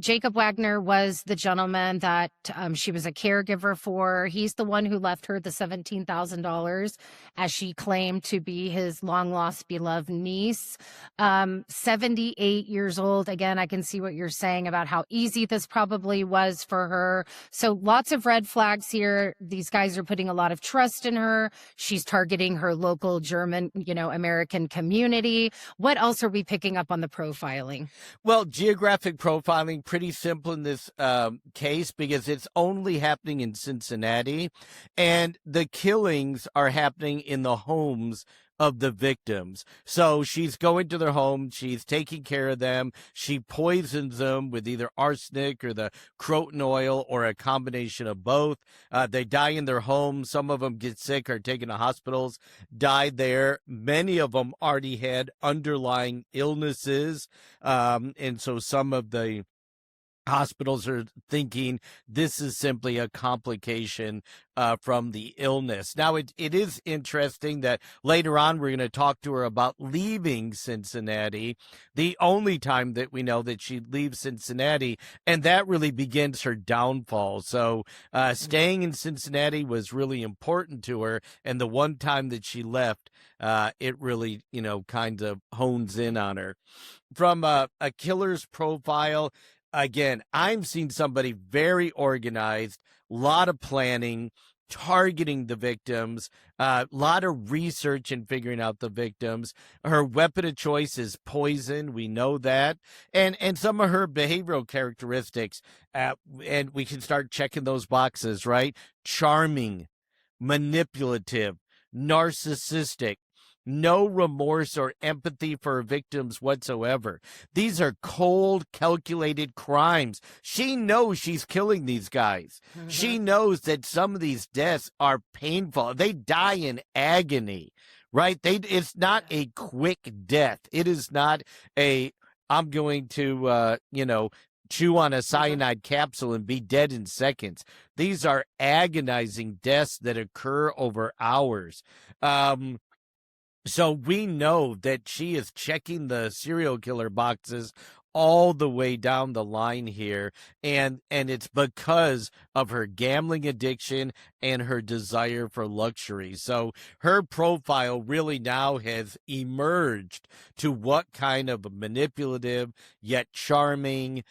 Jacob Wagner was the gentleman that she was a caregiver for. He's the one who left her the $17,000, as she claimed to be his long lost beloved niece. 78 years old. Again, I can see what you're saying about how easy this probably was for her. So lots of red flags here. These guys are putting a lot of trust in her. She's targeting her local German, American community. What else are we picking up on the profiling? Well, geographic profiling, pretty simple in this case because it's only happening in Cincinnati, and the killings are happening in the homes of the victims. So she's going to their home, she's taking care of them, she poisons them with either arsenic or the croton oil or a combination of both. They die in their home. Some of them get sick, are taken to hospitals, died there. Many of them already had underlying illnesses. And so some of the hospitals are thinking this is simply a complication from the illness. Now, it is interesting that later on we're going to talk to her about leaving Cincinnati, the only time that we know that she leaves Cincinnati, and that really begins her downfall. So staying in Cincinnati was really important to her, and the one time that she left, it really, kind of hones in on her. From a killer's profile, again, I'm seeing somebody very organized, a lot of planning, targeting the victims, a lot of research in figuring out the victims. Her weapon of choice is poison. We know that. And some of her behavioral characteristics, and we can start checking those boxes, right? Charming, manipulative, narcissistic, no remorse or empathy for victims whatsoever. These are cold, calculated crimes. She knows she's killing these guys. Mm-hmm. She knows that some of these deaths are painful. They die in agony, right? It's not a quick death. It is not I'm going to, chew on a cyanide capsule and be dead in seconds. These are agonizing deaths that occur over hours. So we know that she is checking the serial killer boxes all the way down the line here, and it's because of her gambling addiction and her desire for luxury. So her profile really now has emerged to what kind of manipulative, yet charming,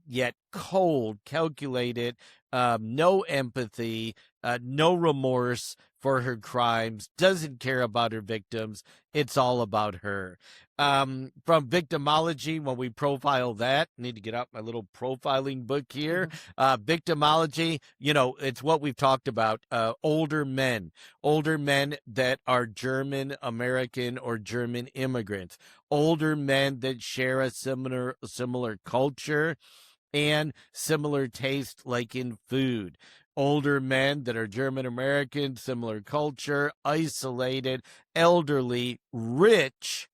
yet cold, calculated, no empathy, no remorse for her crimes, doesn't care about her victims. It's all about her. From victimology, when we profile that, I need to get out my little profiling book here. Victimology, it's what we've talked about. Older men that are German American or German immigrants, older men that share a similar culture and similar taste, like in food. Older men that are German American, similar culture, isolated, elderly, rich,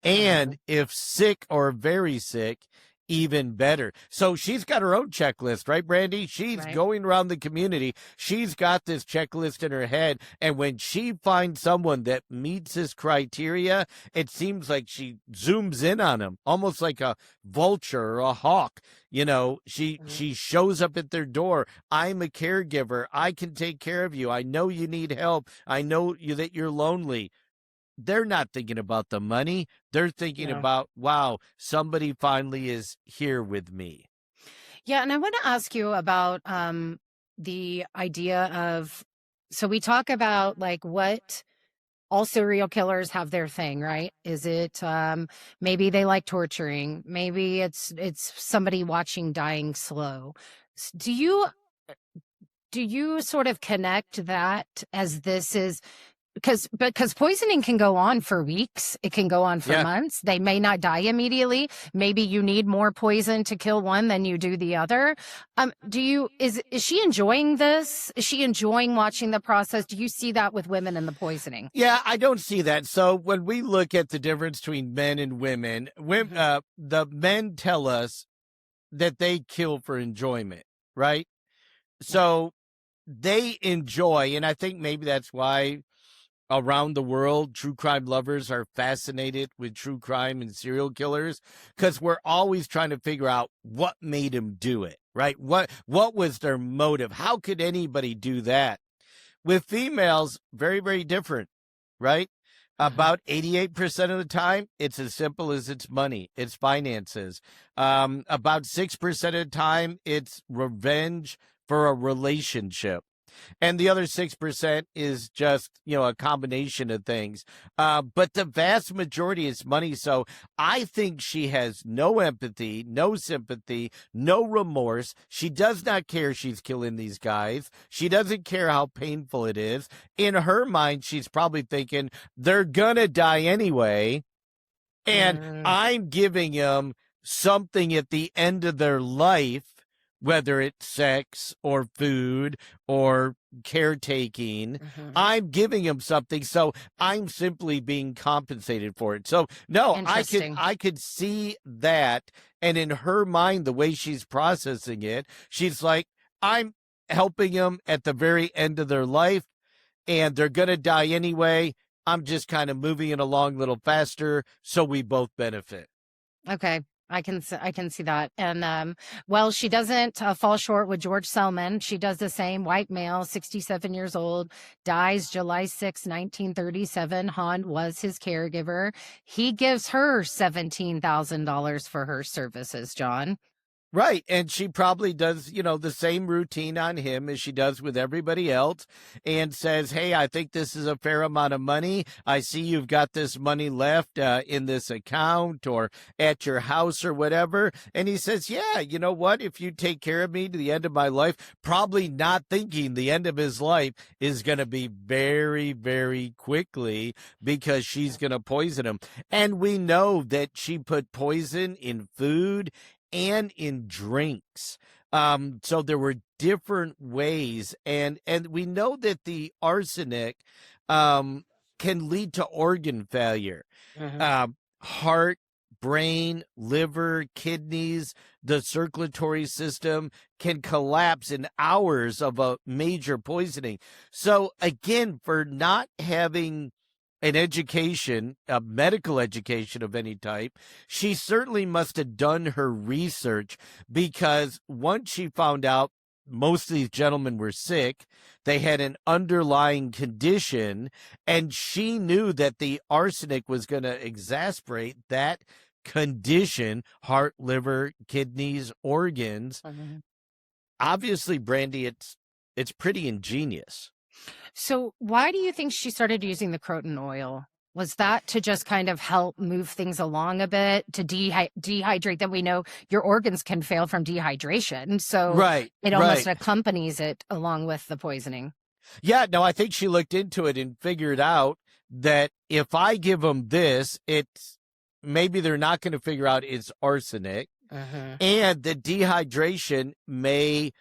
and if sick or very sick, even better. So she's got her own checklist, right, Brandy? She's Right. going around the community. She's got this checklist in her head. And when she finds someone that meets this criteria, it seems like she zooms in on them, almost like a vulture or a hawk. She shows up at their door. I'm a caregiver. I can take care of you. I know you need help. I know that you're lonely. They're not thinking about the money. They're thinking about, wow, somebody finally is here with me. Yeah, and I want to ask you about the idea of, so we talk about like what all serial killers have their thing, right? Is it maybe they like torturing, maybe it's somebody watching dying slow. Do you sort of connect that as this is because poisoning can go on for weeks, it can go on for months. They may not die immediately. Maybe you need more poison to kill one than you do the other. Is she enjoying this? Is she enjoying watching the process? Do you see that with women and the poisoning? Yeah, I don't see that. So when we look at the difference between men and women, the men tell us that they kill for enjoyment, right? So they enjoy, and I think maybe that's why around the world, true crime lovers are fascinated with true crime and serial killers, because we're always trying to figure out what made them do it, right? What was their motive? How could anybody do that? With females, very, very different, right? About 88% of the time, it's as simple as it's money, it's finances. About 6% of the time, it's revenge for a relationship. And the other 6% is just, a combination of things. But the vast majority is money. So I think she has no empathy, no sympathy, no remorse. She does not care she's killing these guys. She doesn't care how painful it is. In her mind, she's probably thinking they're going to die anyway. And I'm giving them something at the end of their life, whether it's sex or food or caretaking. I'm giving them something, so I'm simply being compensated for it. So no, I could see that. And in her mind, the way she's processing it, she's like, I'm helping them at the very end of their life, and they're going to die anyway. I'm just kind of moving it along a little faster so we both benefit. Okay. I can see that. And well, she doesn't fall short with George Selman. She does the same. White male, 67 years old, dies July 6, 1937. Hahn was his caregiver. He gives her $17,000 for her services, John. Right. And she probably does, the same routine on him as she does with everybody else, and says, hey, I think this is a fair amount of money. I see you've got this money left in this account or at your house or whatever. And he says, yeah, you know what? If you take care of me to the end of my life, probably not thinking the end of his life is going to be very, very quickly, because she's going to poison him. And we know that she put poison in food and in drinks. So there were different ways, and we know that the arsenic can lead to organ failure, heart, brain, liver, kidneys, the circulatory system can collapse in hours of a major poisoning. So again, for not having an education, a medical education of any type, she certainly must have done her research, because once she found out most of these gentlemen were sick, they had an underlying condition, and she knew that the arsenic was going to exacerbate that condition, heart, liver, kidneys, organs. obviously, Brandy, it's pretty ingenious. So why do you think she started using the croton oil? Was that to just kind of help move things along a bit, to dehydrate them? We know your organs can fail from dehydration, so Right, it almost right. accompanies it along with the poisoning. Yeah, no, I think she looked into it and figured out that if I give them this, it's maybe they're not going to figure out it's arsenic, Hmm. and the dehydration may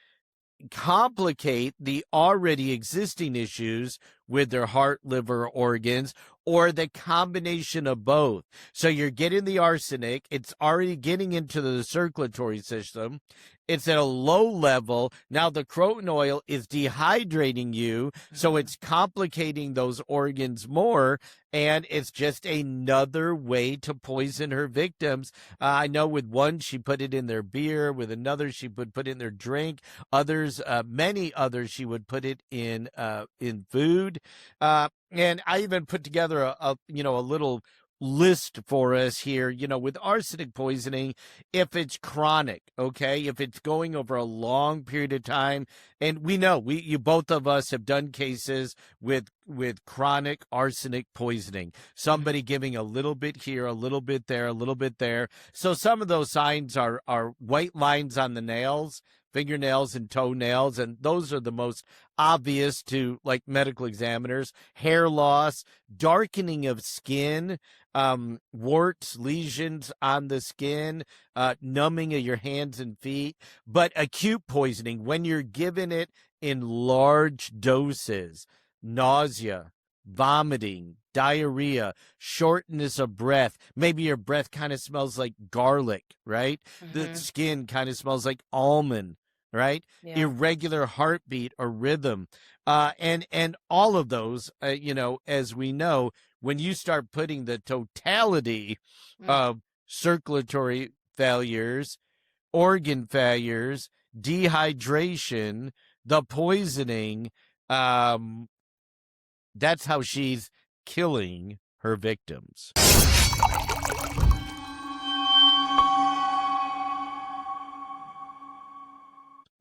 complicate the already existing issues with their heart, liver, organs, or the combination of both. So you're getting the arsenic, it's already getting into the circulatory system. It's at a low level. Now the croton oil is dehydrating you, so Hmm. it's complicating those organs more, and it's just another way to poison her victims. I know with one, she put it in their beer. With another, she would put it in their drink. Others, many others, she would put it in food. And I even put together a little list for us here, with arsenic poisoning, if it's chronic, okay, if it's going over a long period of time. And we know you both of us have done cases with chronic arsenic poisoning, somebody giving a little bit here, a little bit there, a little bit there. So some of those signs are white lines on the nails, fingernails and toenails, and those are the most obvious to like medical examiners. Hair loss, darkening of skin, warts, lesions on the skin, numbing of your hands and feet. But acute poisoning, when you're given it in large doses, nausea, vomiting, diarrhea, shortness of breath. Maybe your breath kind of smells like garlic, right? The Hmm. skin kind of smells like almond, right? Yeah. Irregular heartbeat or rhythm. And all of those, as we know, when you start putting the totality Mm. of circulatory failures, organ failures, dehydration, the poisoning, um, that's how she's killing her victims.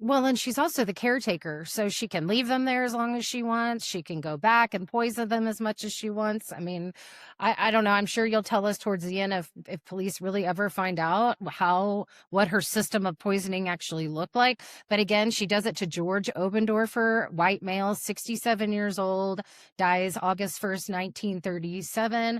Well, and she's also the caretaker, so she can leave them there as long as she wants. She can go back and poison them as much as she wants. I mean, I don't know. I'm sure you'll tell us towards the end if police really ever find out what her system of poisoning actually looked like. But again, she does it to George Obendorfer, white male, 67 years old, dies August 1st, 1937.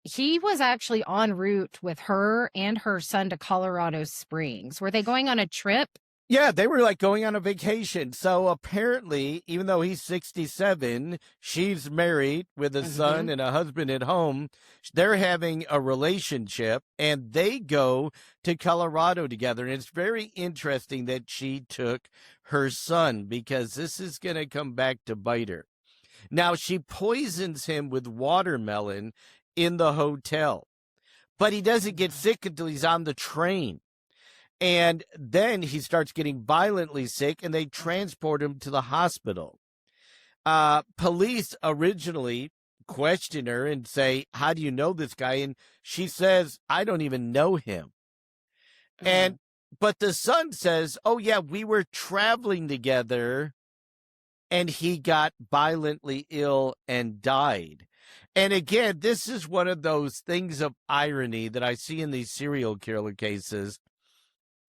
He was actually en route with her and her son to Colorado Springs. Were they going on a trip? Yeah, they were like going on a vacation. So apparently, even though he's 67, she's married with a son Hmm. and a husband at home. They're having a relationship and they go to Colorado together. And it's very interesting that she took her son because this is going to come back to bite her. Now, she poisons him with watermelon in the hotel, but he doesn't get sick until he's on the train. And then he starts getting violently sick and they transport him to the hospital. Police originally question her and say, "How do you know this guy?" And she says, "I don't even know him." Mm. And but the son says, "Oh yeah, we were traveling together and he got violently ill and died." And again, this is one of those things of irony that I see in these serial killer cases.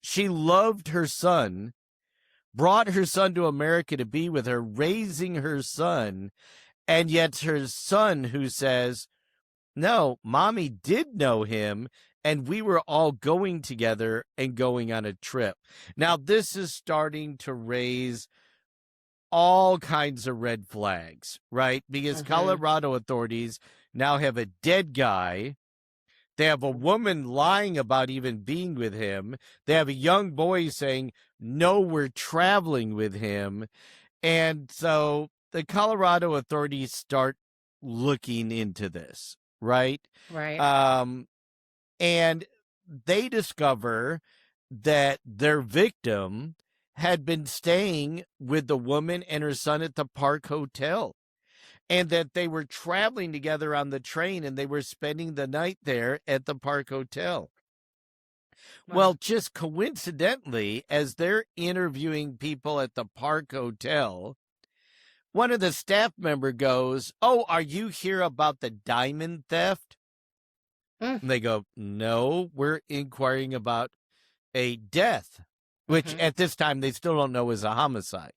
She loved her son, brought her son to America to be with her, raising her son, and yet her son who says, "No, mommy did know him, and we were all going together and going on a trip." Now, this is starting to raise all kinds of red flags, right? Because Hmm. Colorado authorities now have a dead guy. They have a woman lying about even being with him. They have a young boy saying, "No, we're traveling with him." And so the Colorado authorities start looking into this, right? Right. Um, and they discover that their victim had been staying with the woman and her son at the Park Hotel, and that they were traveling together on the train and they were spending the night there at the Park Hotel. Well, Wow. just coincidentally, as they're interviewing people at the Park Hotel, one of the staff member goes, "Oh, are you here about the diamond theft?" Mm, And they go, "No, we're inquiring about a death," which mhm. at this time they still don't know is a homicide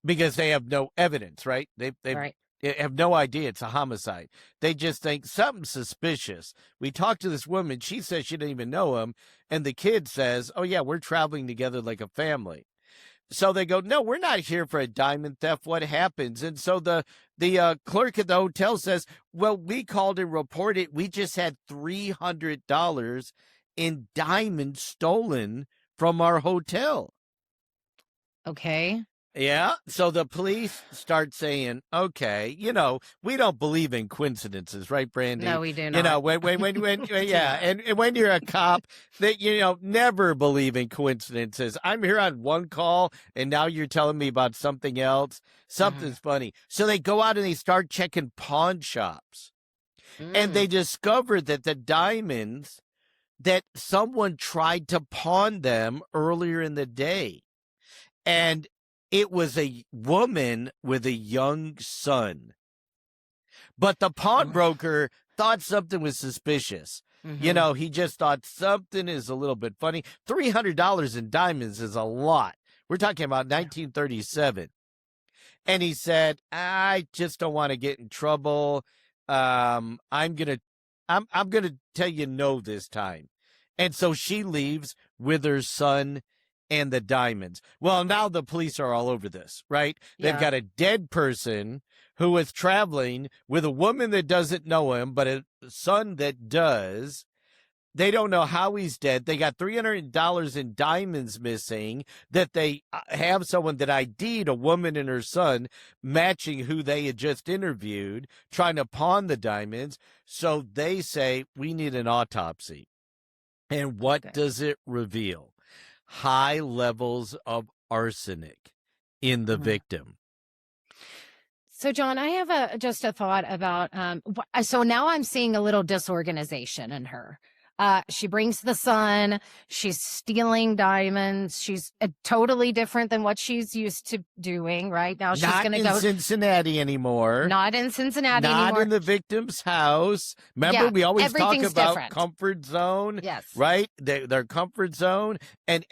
because they have no evidence, right? They Right. have no idea it's a homicide. They just think something suspicious. We talked to this woman. She says she didn't even know him. And the kid says, "Oh, yeah, we're traveling together like a family." So they go, "No, we're not here for a diamond theft. What happens?" And so the clerk at the hotel says, "Well, we called and reported we just had $300 in diamonds stolen from our hotel." Okay. Yeah. So the police start saying, "Okay, we don't believe in coincidences, right, Brandy? No, we do not. Do Yeah. not. And when you're a cop, that, never believe in coincidences. I'm here on one call and now you're telling me about something else. Mhm. Something's funny." So they go out and they start checking pawn shops and Mm, they discover that the diamonds that someone tried to pawn them earlier in the day. And it was a woman with a young son. But the pawnbroker thought something was suspicious. mhm. He just thought something is a little bit funny. $300 in diamonds is a lot. We're talking about Yeah. 1937. And he said, "I just don't want to get in trouble. I'm gonna tell you no this time." And so she leaves with her son and the diamonds. Well, now the police are all over this, right? They've Yeah. got a dead person who was traveling with a woman that doesn't know him, but a son that does. They don't know how he's dead. They got $300 in diamonds missing that they have someone that ID'd a woman and her son matching who they had just interviewed, trying to pawn the diamonds. So they say, "We need an autopsy." And what Okay. does it reveal? High levels of arsenic in the Mhm. victim. So, John, I have just a thought about. So now I'm seeing a little disorganization in her. She brings the son. She's stealing diamonds. She's totally different than what she's used to doing. Right now, she's Not going to in go Cincinnati anymore. not in Cincinnati Not anymore. in the victim's house. Remember, Yeah, we always talk everything's about different. comfort zone, Yes. right? Their comfort zone, and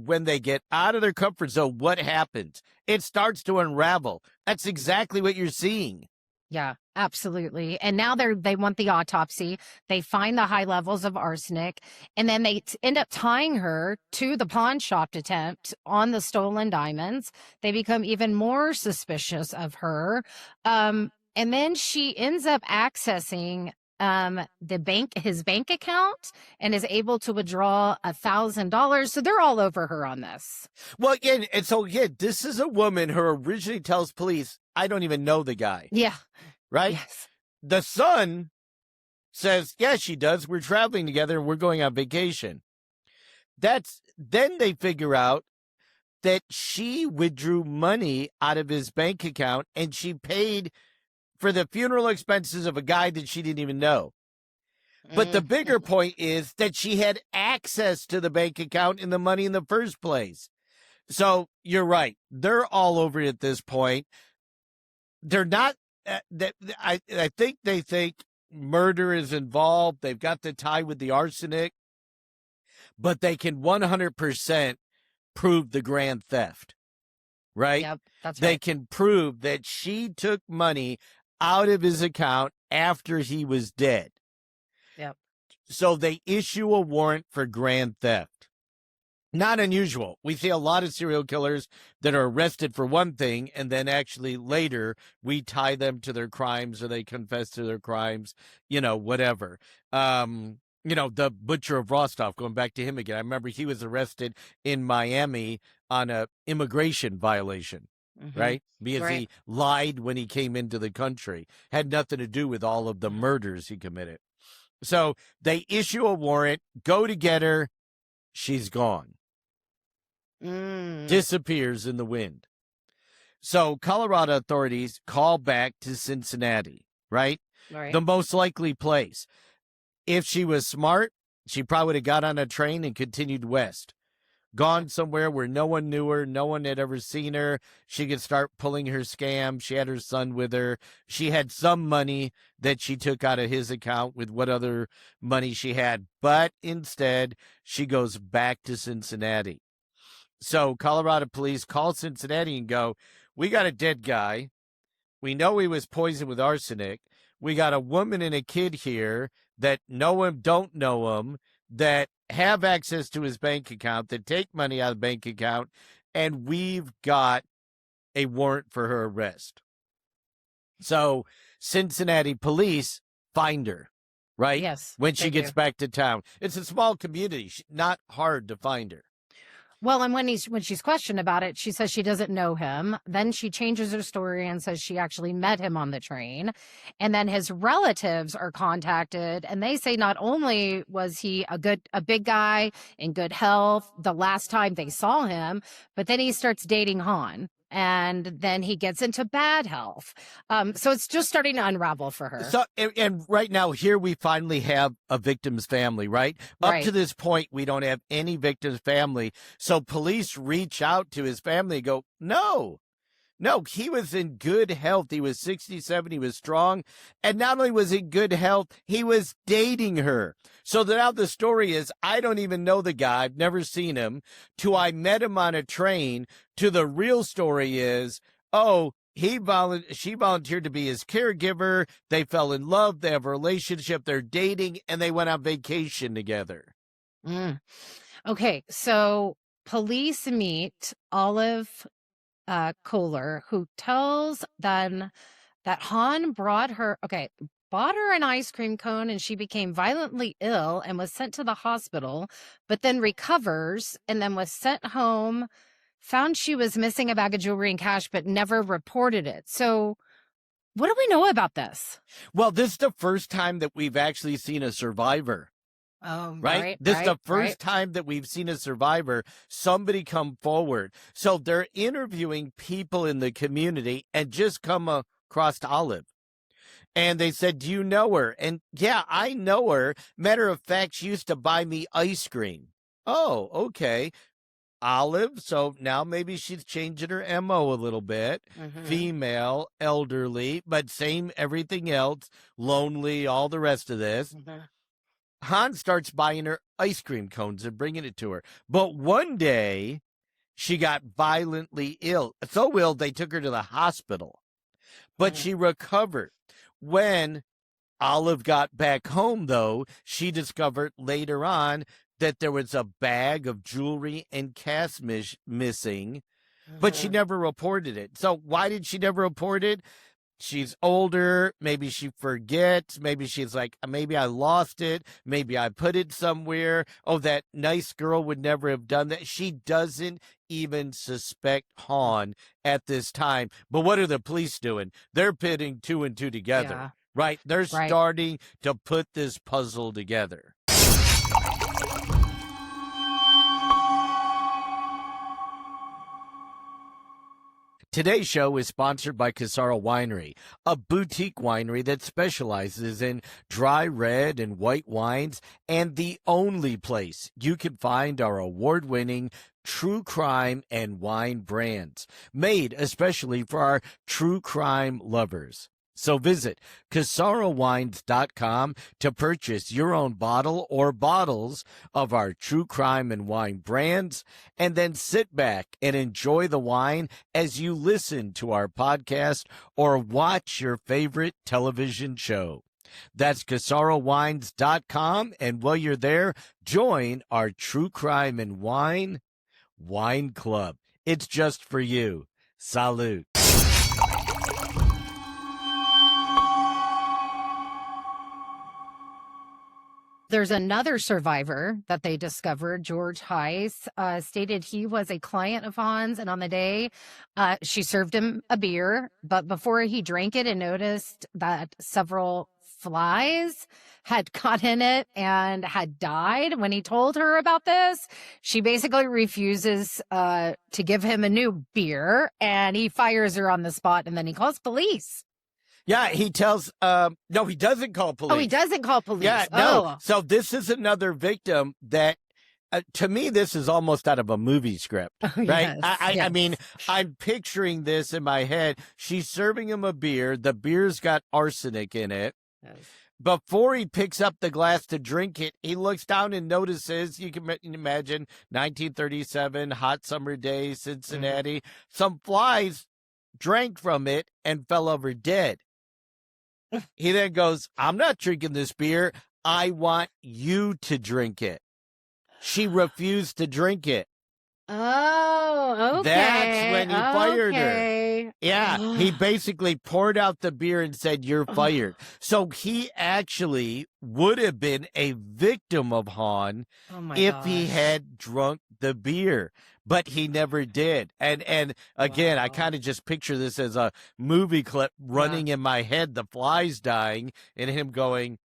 when they get out of their comfort zone, what happens? It starts to unravel. That's exactly what you're seeing. Yeah, absolutely. And now they want the autopsy. They find the high levels of arsenic, and then they end up tying her to the pawn shop attempt on the stolen diamonds. They become even more suspicious of her. And then she ends up accessing his bank account, and is able to withdraw $1,000. So they're all over her on this. Well, and so this is a woman who originally tells police, "I don't even know the guy," Yeah. right? Yes. The son says, "Yeah, she does. We're traveling together and we're going on vacation." Then they figure out that she withdrew money out of his bank account and she paid for the funeral expenses of a guy that she didn't even know. But the bigger Mhm. point is that she had access to the bank account and the money in the first place. So you're right. They're all over it at this point. They're not, I think they think murder is involved. They've got the tie with the arsenic, but they can 100% prove the grand theft, right? Yep, that's They right. can prove that she took money out of his account after he was dead. Yep. So they issue a warrant for grand theft. Not unusual. We see a lot of serial killers that are arrested for one thing, and then actually later we tie them to their crimes or they confess to their crimes, whatever. The butcher of Rostov, going back to him again. I remember he was arrested in Miami on a immigration violation, Mhm. right? Because Right. he lied when he came into the country. Had nothing to do with all of the murders he committed. So they issue a warrant, go to get her. She's gone. Mm, Disappears in the wind. So Colorado authorities call back to Cincinnati, right? right. The most likely place. If she was smart, She probably would have got on a train and continued west, gone somewhere where no one knew her, no one had ever seen her. She could start pulling her scam. She had her son with her. She had some money that she took out of his account with what other money she had. But instead, she goes back to Cincinnati. So Colorado police call Cincinnati and go, we got a dead guy. We know he was poisoned with arsenic. We got a woman and a kid here that know him, don't know him, that have access to his bank account, that take money out of the bank account, and we've got a warrant for her arrest. So Cincinnati police find her, right? Yes. When she gets back to town. It's a small community, not hard to find her. Well, and when she's questioned about it, she says she doesn't know him. Then she changes her story and says she actually met him on the train. And then his relatives are contacted, and they say not only was he a big guy in good health the last time they saw him, but then he starts dating Han. And then he gets into bad health. So it's just starting to unravel for her. So, and right now, here we finally have a victim's family, right? Up to this point, we don't have any victim's family. So police reach out to his family and go, no, he was in good health. He was 67. He was strong. And not only was he in good health, he was dating her. So now the story is, I don't even know the guy. I've never seen him. To I met him on a train. To the real story is, she volunteered to be his caregiver. They fell in love. They have a relationship. They're dating, and they went on vacation together. Okay, so police meet Olive Kohler, who tells them that Han bought her an ice cream cone, and she became violently ill and was sent to the hospital, but then recovers and then was sent home, found she was missing a bag of jewelry and cash, but never reported it. So what do we know about this? Well, this is the first time that we've actually seen a survivor. Right? This is the first time that we've seen a survivor, somebody come forward. So they're interviewing people in the community and just come across Olive. And they said, do you know her? And yeah, I know her. Matter of fact, she used to buy me ice cream. Oh, okay. Olive. So now maybe she's changing her MO a little bit. Female, elderly, but same everything else, lonely, all the rest of this. Han starts buying her ice cream cones and bringing it to her. But one day, she got violently ill. So ill, they took her to the hospital. But she recovered. When Olive got back home, though, she discovered later on that there was a bag of jewelry and cash missing, but she never reported it. So why did she never report it? She's older. Maybe she forgets. Maybe she's like, maybe I lost it. Maybe I put it somewhere. Oh, that nice girl would never have done that. She doesn't even suspect Han at this time. But what are the police doing? They're putting two and two together, right? They're starting to put this puzzle together. Today's show is sponsored by Casaro Winery, a boutique winery that specializes in dry red and white wines, and the only place you can find our award-winning true crime and wine brands, made especially for our true crime lovers. So visit CasaroWines.com to purchase your own bottle or bottles of our true crime and wine brands, and then sit back and enjoy the wine as you listen to our podcast or watch your favorite television show. That's CasaroWines.com, and while you're there, join our True Crime and Wine Club. It's just for you. Salute. There's another survivor that they discovered. George Heiss stated he was a client of Han's, and on the day she served him a beer, but before he drank it and noticed that several flies had got in it and had died. When he told her about this, she basically refuses to give him a new beer, and he fires her on the spot, and then he calls police. Yeah, he tells, no, he doesn't call police. Oh, he doesn't call police. Yeah, no. Oh. So this is another victim that, to me, this is almost out of a movie script, Oh, right? yes, I mean, yes. I'm picturing this in my head. She's serving him a beer. The beer's got arsenic in it. Yes. Before he picks up the glass to drink it, he looks down and notices, you can imagine, 1937, hot summer day, Cincinnati. Some flies drank from it and fell over dead. He then goes, I'm not drinking this beer. I want you to drink it. She refused to drink it. Oh, okay. That's when he fired her. Okay. Yeah, he basically poured out the beer and said, you're fired. So he actually would have been a victim of Hahn Oh my if he gosh. had drunk the beer, but he never did. And again, I Wow. kind of just picture this as a movie clip running in my head, the flies dying and him going,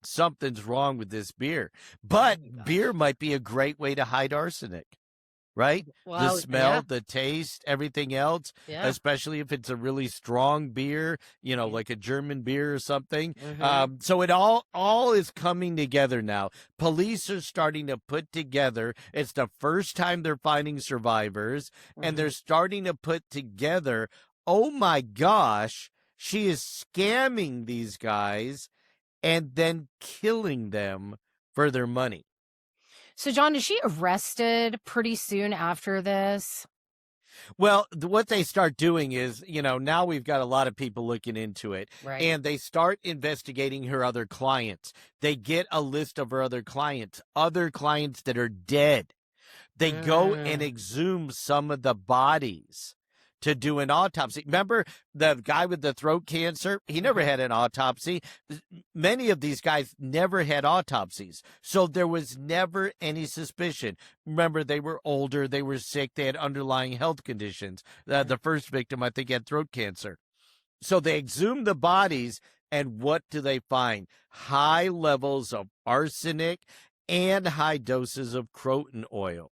something's wrong with this beer. But Oh my beer gosh. might be a great way to hide arsenic. Right? The Well, smell, yeah, the taste, everything else, yeah. especially if it's a really strong beer, you know, like a German beer or something. Mhm. So it all is coming together now. Police are starting to put together. It's the first time they're finding survivors, and they're Mhm. starting to put together, oh my gosh, she is scamming these guys and then killing them for their money. So, John, is she arrested pretty soon after this? Well, what they start doing is, you know, now we've got a lot of people looking into it, Right. and they start investigating her other clients. They get a list of her other clients that are dead. They go and exhume some of the bodies to do an autopsy. Remember the guy with the throat cancer? He never had an autopsy. Many of these guys never had autopsies. So there was never any suspicion. Remember, they were older, they were sick, they had underlying health conditions. The first victim, I think, had throat cancer. So they exhumed the bodies, and what do they find? High levels of arsenic and high doses of croton oil.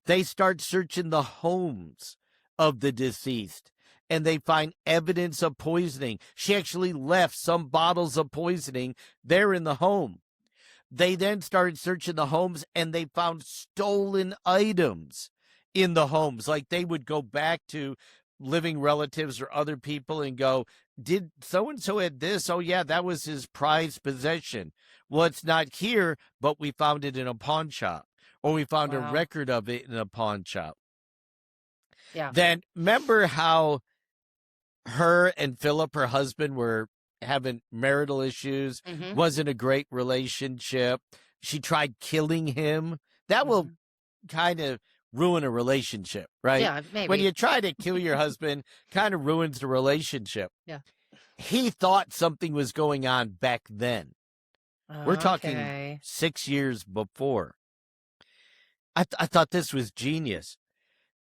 They start searching the homes of the deceased, and they find evidence of poisoning. She actually left some bottles of poisoning there in the home. They then started searching the homes, and they found stolen items in the homes. Like they would go back to living relatives or other people and go, did so-and-so had this? Oh, yeah, that was his prized possession. Well, it's not here, but we found it in a pawn shop, or we found a Wow. record of it in a pawn shop. Yeah. Then remember how her and Philip, her husband, were having marital issues, Mhm. wasn't a great relationship. She tried killing him. That will Mhm. kind of ruin a relationship, right? Yeah, When maybe. you try to kill your husband, kind of ruins the relationship. Yeah. He thought something was going on back then. We're talking Okay. 6 years before. I thought this was genius.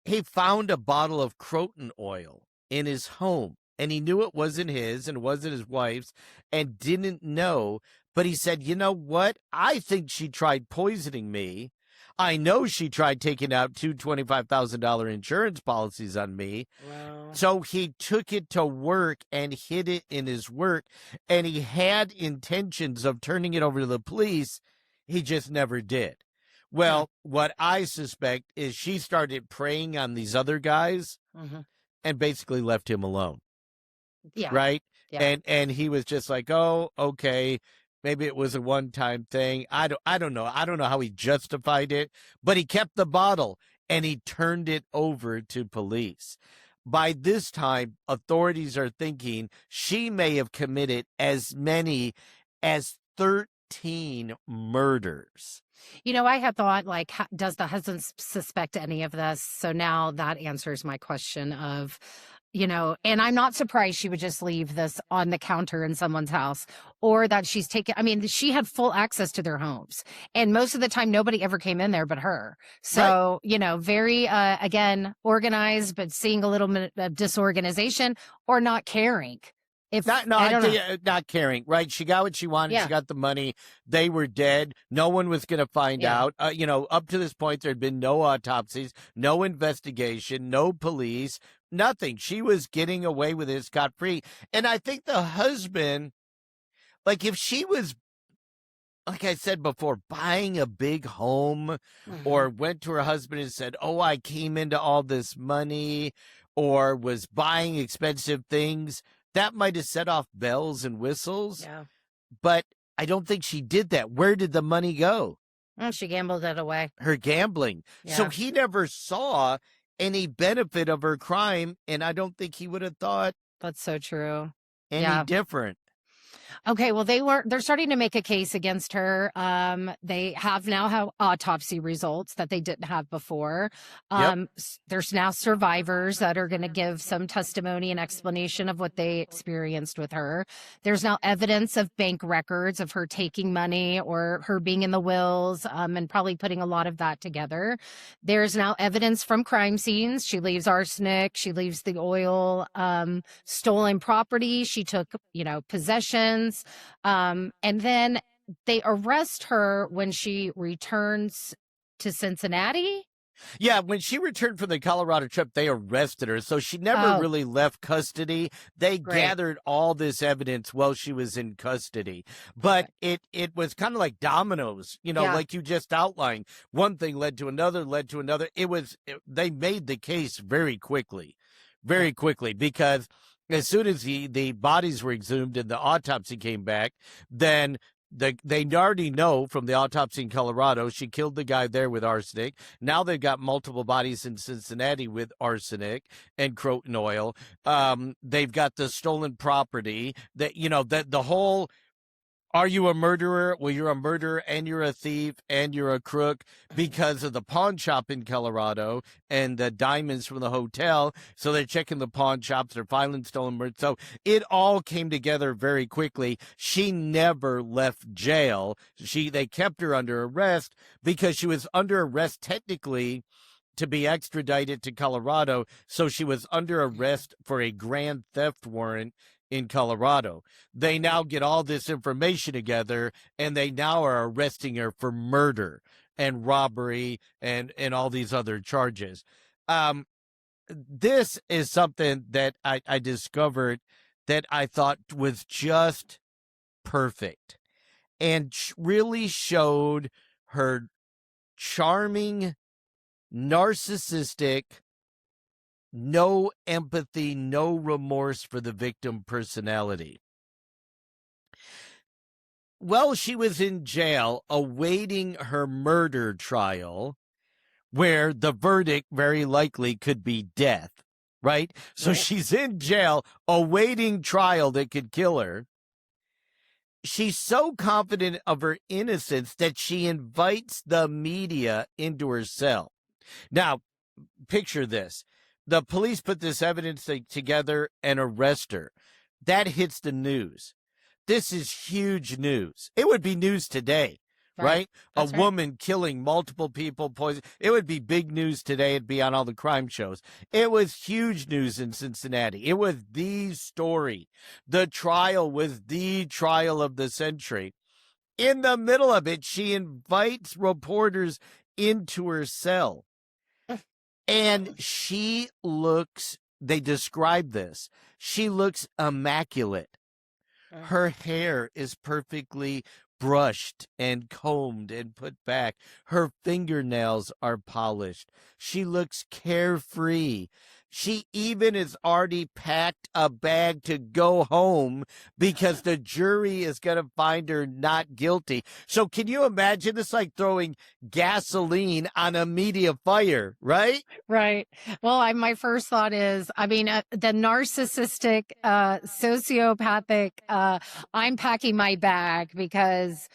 He found a bottle of croton oil in his home, and he knew it wasn't his and wasn't his wife's and didn't know. But he said, you know what? I think she tried poisoning me. I know she tried taking out two $25,000 insurance policies on me. Wow. So he took it to work and hid it in his work, and he had intentions of turning it over to the police. He just never did. Well, what I suspect is she started preying on these other guys Mhm. and basically left him alone, Yeah. right? Yeah. And he was just like, "Oh, okay, maybe it was a one-time thing." I don't know. I don't know how he justified it, but he kept the bottle and he turned it over to police. By this time, authorities are thinking she may have committed as many as 13 murders. You know, I had thought, like, does the husband suspect any of this? So now that answers my question of, you know, and I'm not surprised she would just leave this on the counter in someone's house, or that she's taken. I mean, she had full access to their homes, and most of the time, nobody ever came in there but her. So, you know, very, again, organized, but seeing a little bit of disorganization or not caring. If Not, no, I I don't know. think not caring, right? She got what she wanted. Yeah. She got the money. They were dead. No one was going to find Yeah. out. You know, up to this point, there had been no autopsies, no investigation, no police. Nothing. She was getting away with it scot-free. And I think the husband, like if she was, like I said before, buying a big home or went to her husband and said, oh, I came into all this money, or was buying expensive things, that might have set off bells and whistles. Yeah. But I don't think she did that. Where did the money go? She gambled it away. Her gambling. Yeah. So he never saw any benefit of her crime, and I don't think he would have thought That's so true. any different. Okay, well, they're starting to make a case against her. They have autopsy results that they didn't have before. There's now survivors that are going to give some testimony and explanation of what they experienced with her. There's now evidence of bank records of her taking money or her being in the wills, and probably putting a lot of that together. There's now evidence from crime scenes. She leaves arsenic. She leaves the oil, stolen property. She took, possessions. And then they arrest her when she returns to Cincinnati. Yeah, when she returned from the Colorado trip, they arrested her. So she never really left custody. They gathered all this evidence while she was in custody. But it was kind of like dominoes, like you just outlined. One thing led to another, they made the case very quickly, because as soon as the bodies were exhumed and the autopsy came back, then they already know from the autopsy in Colorado, she killed the guy there with arsenic. Now they've got multiple bodies in Cincinnati with arsenic and croton oil. They've got the stolen property that, the whole, are you a murderer? Well, you're a murderer and you're a thief and you're a crook because of the pawn shop in Colorado and the diamonds from the hotel. So they're checking the pawn shops. They're filing stolen murder. So it all came together very quickly. She never left jail. They kept her under arrest because she was under arrest technically to be extradited to Colorado. So she was under arrest for a grand theft warrant in Colorado. They now get all this information together, and they now are arresting her for murder and robbery and all these other charges. This is something that I discovered that I thought was just perfect and really showed her charming, narcissistic, no empathy, no remorse for the victim personality. Well, she was in jail awaiting her murder trial, where the verdict very likely could be death, right? So she's in jail awaiting trial that could kill her. She's so confident of her innocence that she invites the media into her cell. Now, picture this. The police put this evidence together and arrest her. That hits the news. This is huge news. It would be news today, right? A woman killing multiple people, poison. It would be big news today. It'd be on all the crime shows. It was huge news in Cincinnati. It was the story. The trial was the trial of the century. In the middle of it, she invites reporters into her cell. And they describe this, she looks immaculate. Her hair is perfectly brushed and combed and put back. Her fingernails are polished. She looks carefree. She even has already packed a bag to go home because the jury is going to find her not guilty. So can you imagine? It's like throwing gasoline on a media fire, right? Right. Well, my first thought is, the narcissistic, sociopathic, I'm packing my bag because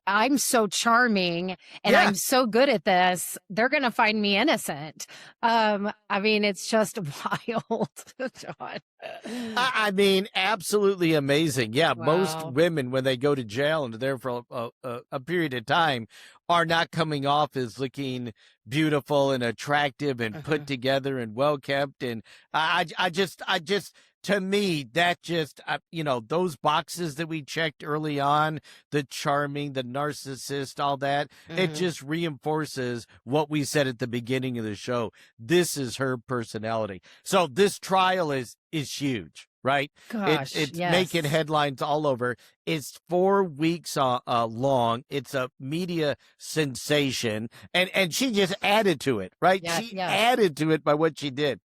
I'm so charming and I'm so good at this. They're going to find me innocent. It's just wild, John. Absolutely amazing. Yeah. Wow. Most women, when they go to jail and are there for a period of time, are not coming off as looking beautiful and attractive and put together and well kept. And I just to me, that just, those boxes that we checked early on, the charming, the narcissist, all that, it just reinforces what we said at the beginning of the show. This is her personality. So this trial is huge, right? Gosh, It's making yes. headlines all over. It's 4 weeks long. It's a media sensation. And she just added to it, right? Yeah, She yes. added to it by what she did.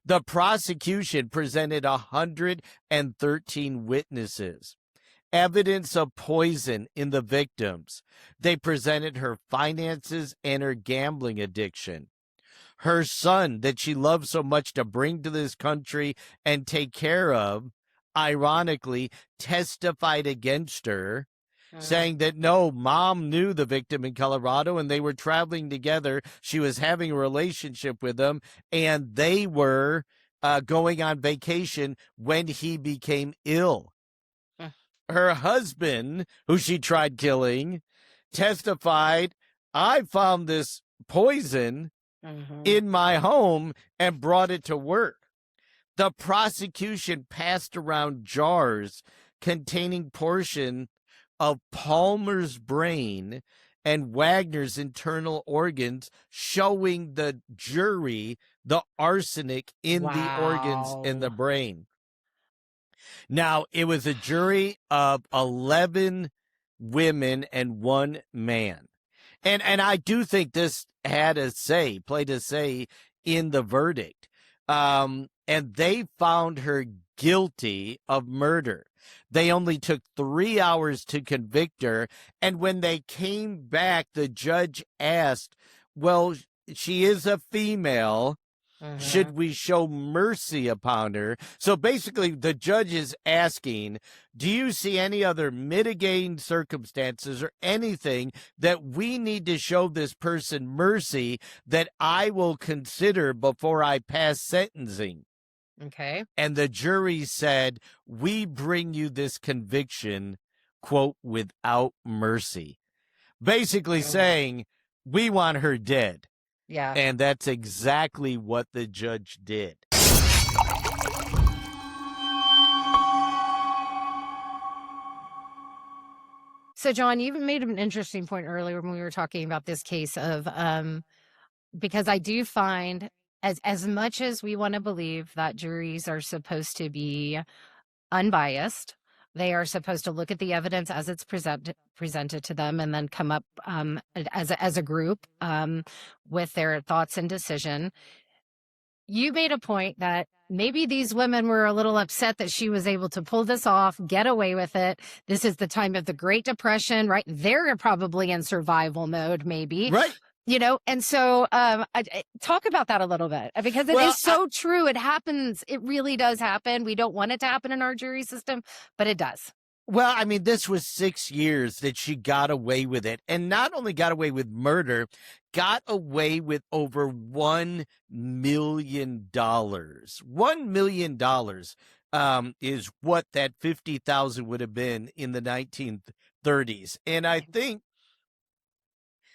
The prosecution presented 113 witnesses, evidence of poison in the victims. They presented her finances and her gambling addiction. Her son that she loved so much to bring to this country and take care of, ironically, testified against her, saying that no, mom knew the victim in Colorado and they were traveling together. She was having a relationship with him and they were going on vacation when he became ill. Her husband, who she tried killing, testified, I found this poison in my home and brought it to work. The prosecution passed around jars containing portion of Palmer's brain and Wagner's internal organs, showing the jury the arsenic in the organs in the brain. Now, it was a jury of 11 women and 1 man. And I do think this played a say in the verdict. And they found her guilty of murder. They only took 3 hours to convict her. And when they came back, the judge asked, well, she is a female. Should we show mercy upon her? So basically, the judge is asking, do you see any other mitigating circumstances or anything that we need to show this person mercy that I will consider before I pass sentencing? Okay. And the jury said, we bring you this conviction, quote, without mercy. Basically saying, we want her dead. Yeah. And that's exactly what the judge did. So, John, you made an interesting point earlier when we were talking about this case of, because I do find as much as we want to believe that juries are supposed to be unbiased, they are supposed to look at the evidence as it's presented to them and then come up as a group with their thoughts and decision. You made a point that maybe these women were a little upset that she was able to pull this off, get away with it. This is the time of the Great Depression, right? They're probably in survival mode, maybe. Right. And so talk about that a little bit, because it is so true. It happens. It really does happen. We don't want it to happen in our jury system, but it does. Well, I mean, this was 6 years that she got away with it, and not only got away with murder, got away with over $1 million. $1 million is what that 50,000 would have been in the 1930s. And I think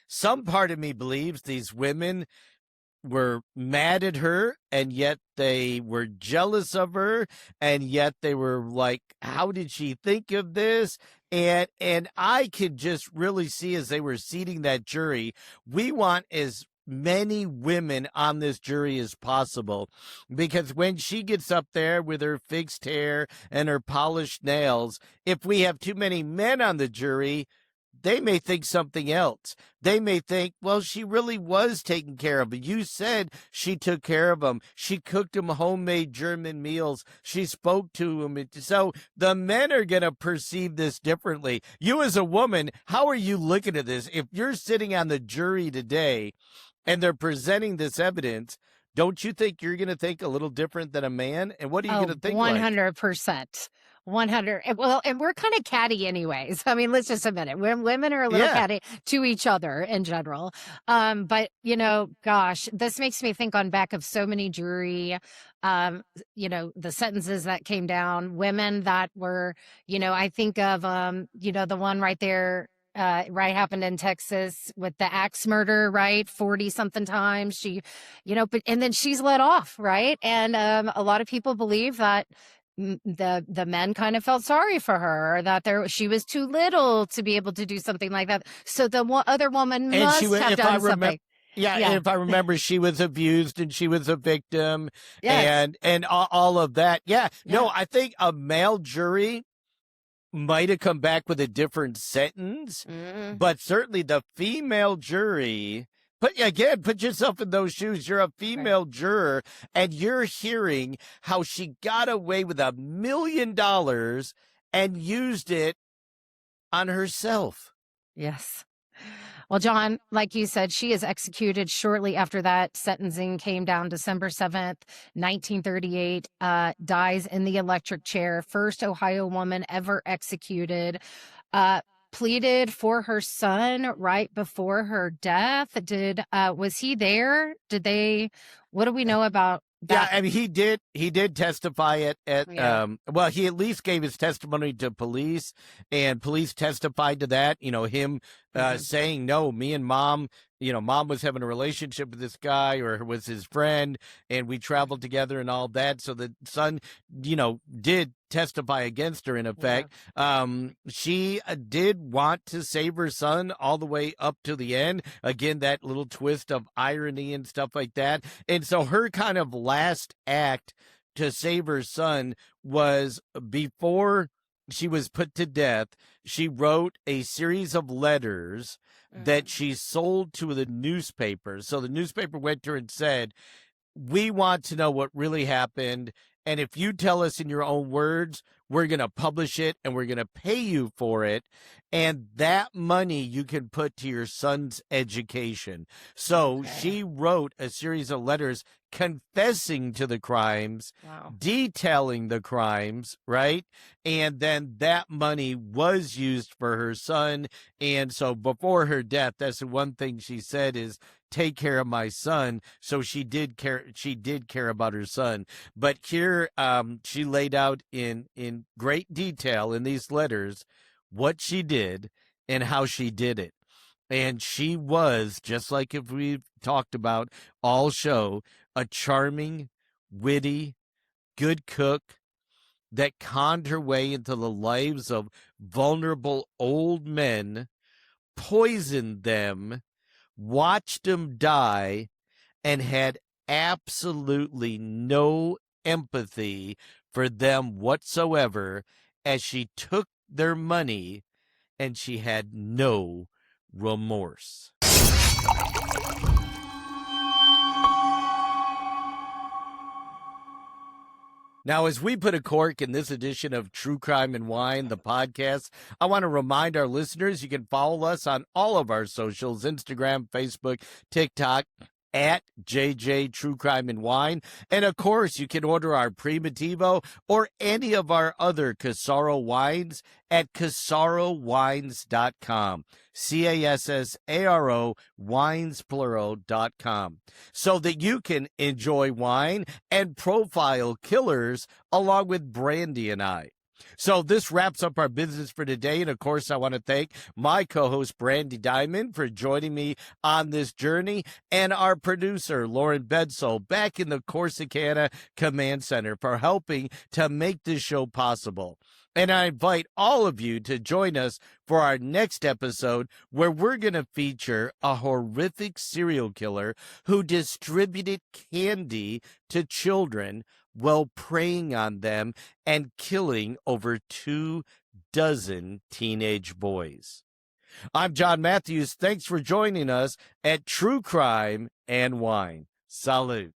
some part of me believes these women were mad at her, and yet they were jealous of her, and yet they were like, how did she think of this? And I could just really see as they were seating that jury, we want as many women on this jury as possible, because when she gets up there with her fixed hair and her polished nails, if we have too many men on the jury, they may think something else. They may think, well, she really was taking care of him. You said she took care of him. She cooked him homemade German meals. She spoke to him. So the men are going to perceive this differently. You as a woman, how are you looking at this? If you're sitting on the jury today and they're presenting this evidence, don't you think you're going to think a little different than a man? And what are you going to think 100%. 100. Well, and we're kind of catty anyways. I mean, let's just admit it. Women are a little catty to each other in general. But, gosh, this makes me think on back of so many jury, the sentences that came down, women that were, I think of, the one right there right, happened in Texas with the axe murder, right? 40 something times. She, but and then she's let off, right? And a lot of people believe that the men kind of felt sorry for her, that she was too little to be able to do something like that. So the other woman And she must was, have if I done remember, something. yeah, Yeah. if I remember, she was abused and she was a victim, Yes. and all of that. Yeah, Yeah. no, I think a male jury might have come back with a different sentence, Mm, but certainly the female jury. But again, put yourself in those shoes. You're a right. female juror, and you're hearing how she got away with $1 million and used it on herself. Yes. Well, John, like you said, she is executed shortly after that sentencing came down December 7th, 1938, dies in the electric chair. First Ohio woman ever executed. Uh, pleaded for her son right before her death. Was he there? What do we know about Yeah, that? I mean, he did testify at Yeah. well, he at least gave his testimony to police, and police testified to that, him Hmm. saying, no, me and mom, mom was having a relationship with this guy, or was his friend, and we traveled together and all that. So the son, did testify against her in Yeah. effect. She did want to save her son all the way up to the end. Again, that little twist of irony and stuff like that. And so her kind of last act to save her son was before she was put to death. She wrote a series of letters that Hmm. she sold to the newspapers. So the newspaper went to her and said, we want to know what really happened. And if you tell us in your own words, we're going to publish it and we're going to pay you for it. And that money you can put to your son's education. So Okay. she wrote a series of letters confessing to the crimes, Wow. detailing the crimes, right? And then that money was used for her son. And so before her death, that's the one thing she said is, take care of my son. So she did care about her son. But here she laid out in great detail in these letters what she did and how she did it. And she was, just like if we've talked about all show, a charming, witty, good cook that conned her way into the lives of vulnerable old men, poisoned them, watched them die, and had absolutely no empathy for them whatsoever, as she took their money and she had no remorse. Now, as we put a cork in this edition of True Crime and Wine, the podcast, I want to remind our listeners you can follow us on all of our socials: Instagram, Facebook, TikTok, at JJ True Crime and Wine. And of course, you can order our Primitivo or any of our other Casaro wines at CasaroWines.com. CASSARO winesplural.com, so that you can enjoy wine and profile killers along with Brandy and I. So this wraps up our business for today. And of course, I want to thank my co-host, Brandy Diamond, for joining me on this journey, and our producer, Lauren Bedsole, back in the Corsicana Command Center, for helping to make this show possible. And I invite all of you to join us for our next episode, where we're going to feature a horrific serial killer who distributed candy to children while preying on them and killing over 24 teenage boys. I'm John Matthews. Thanks for joining us at True Crime and Wine. Salute.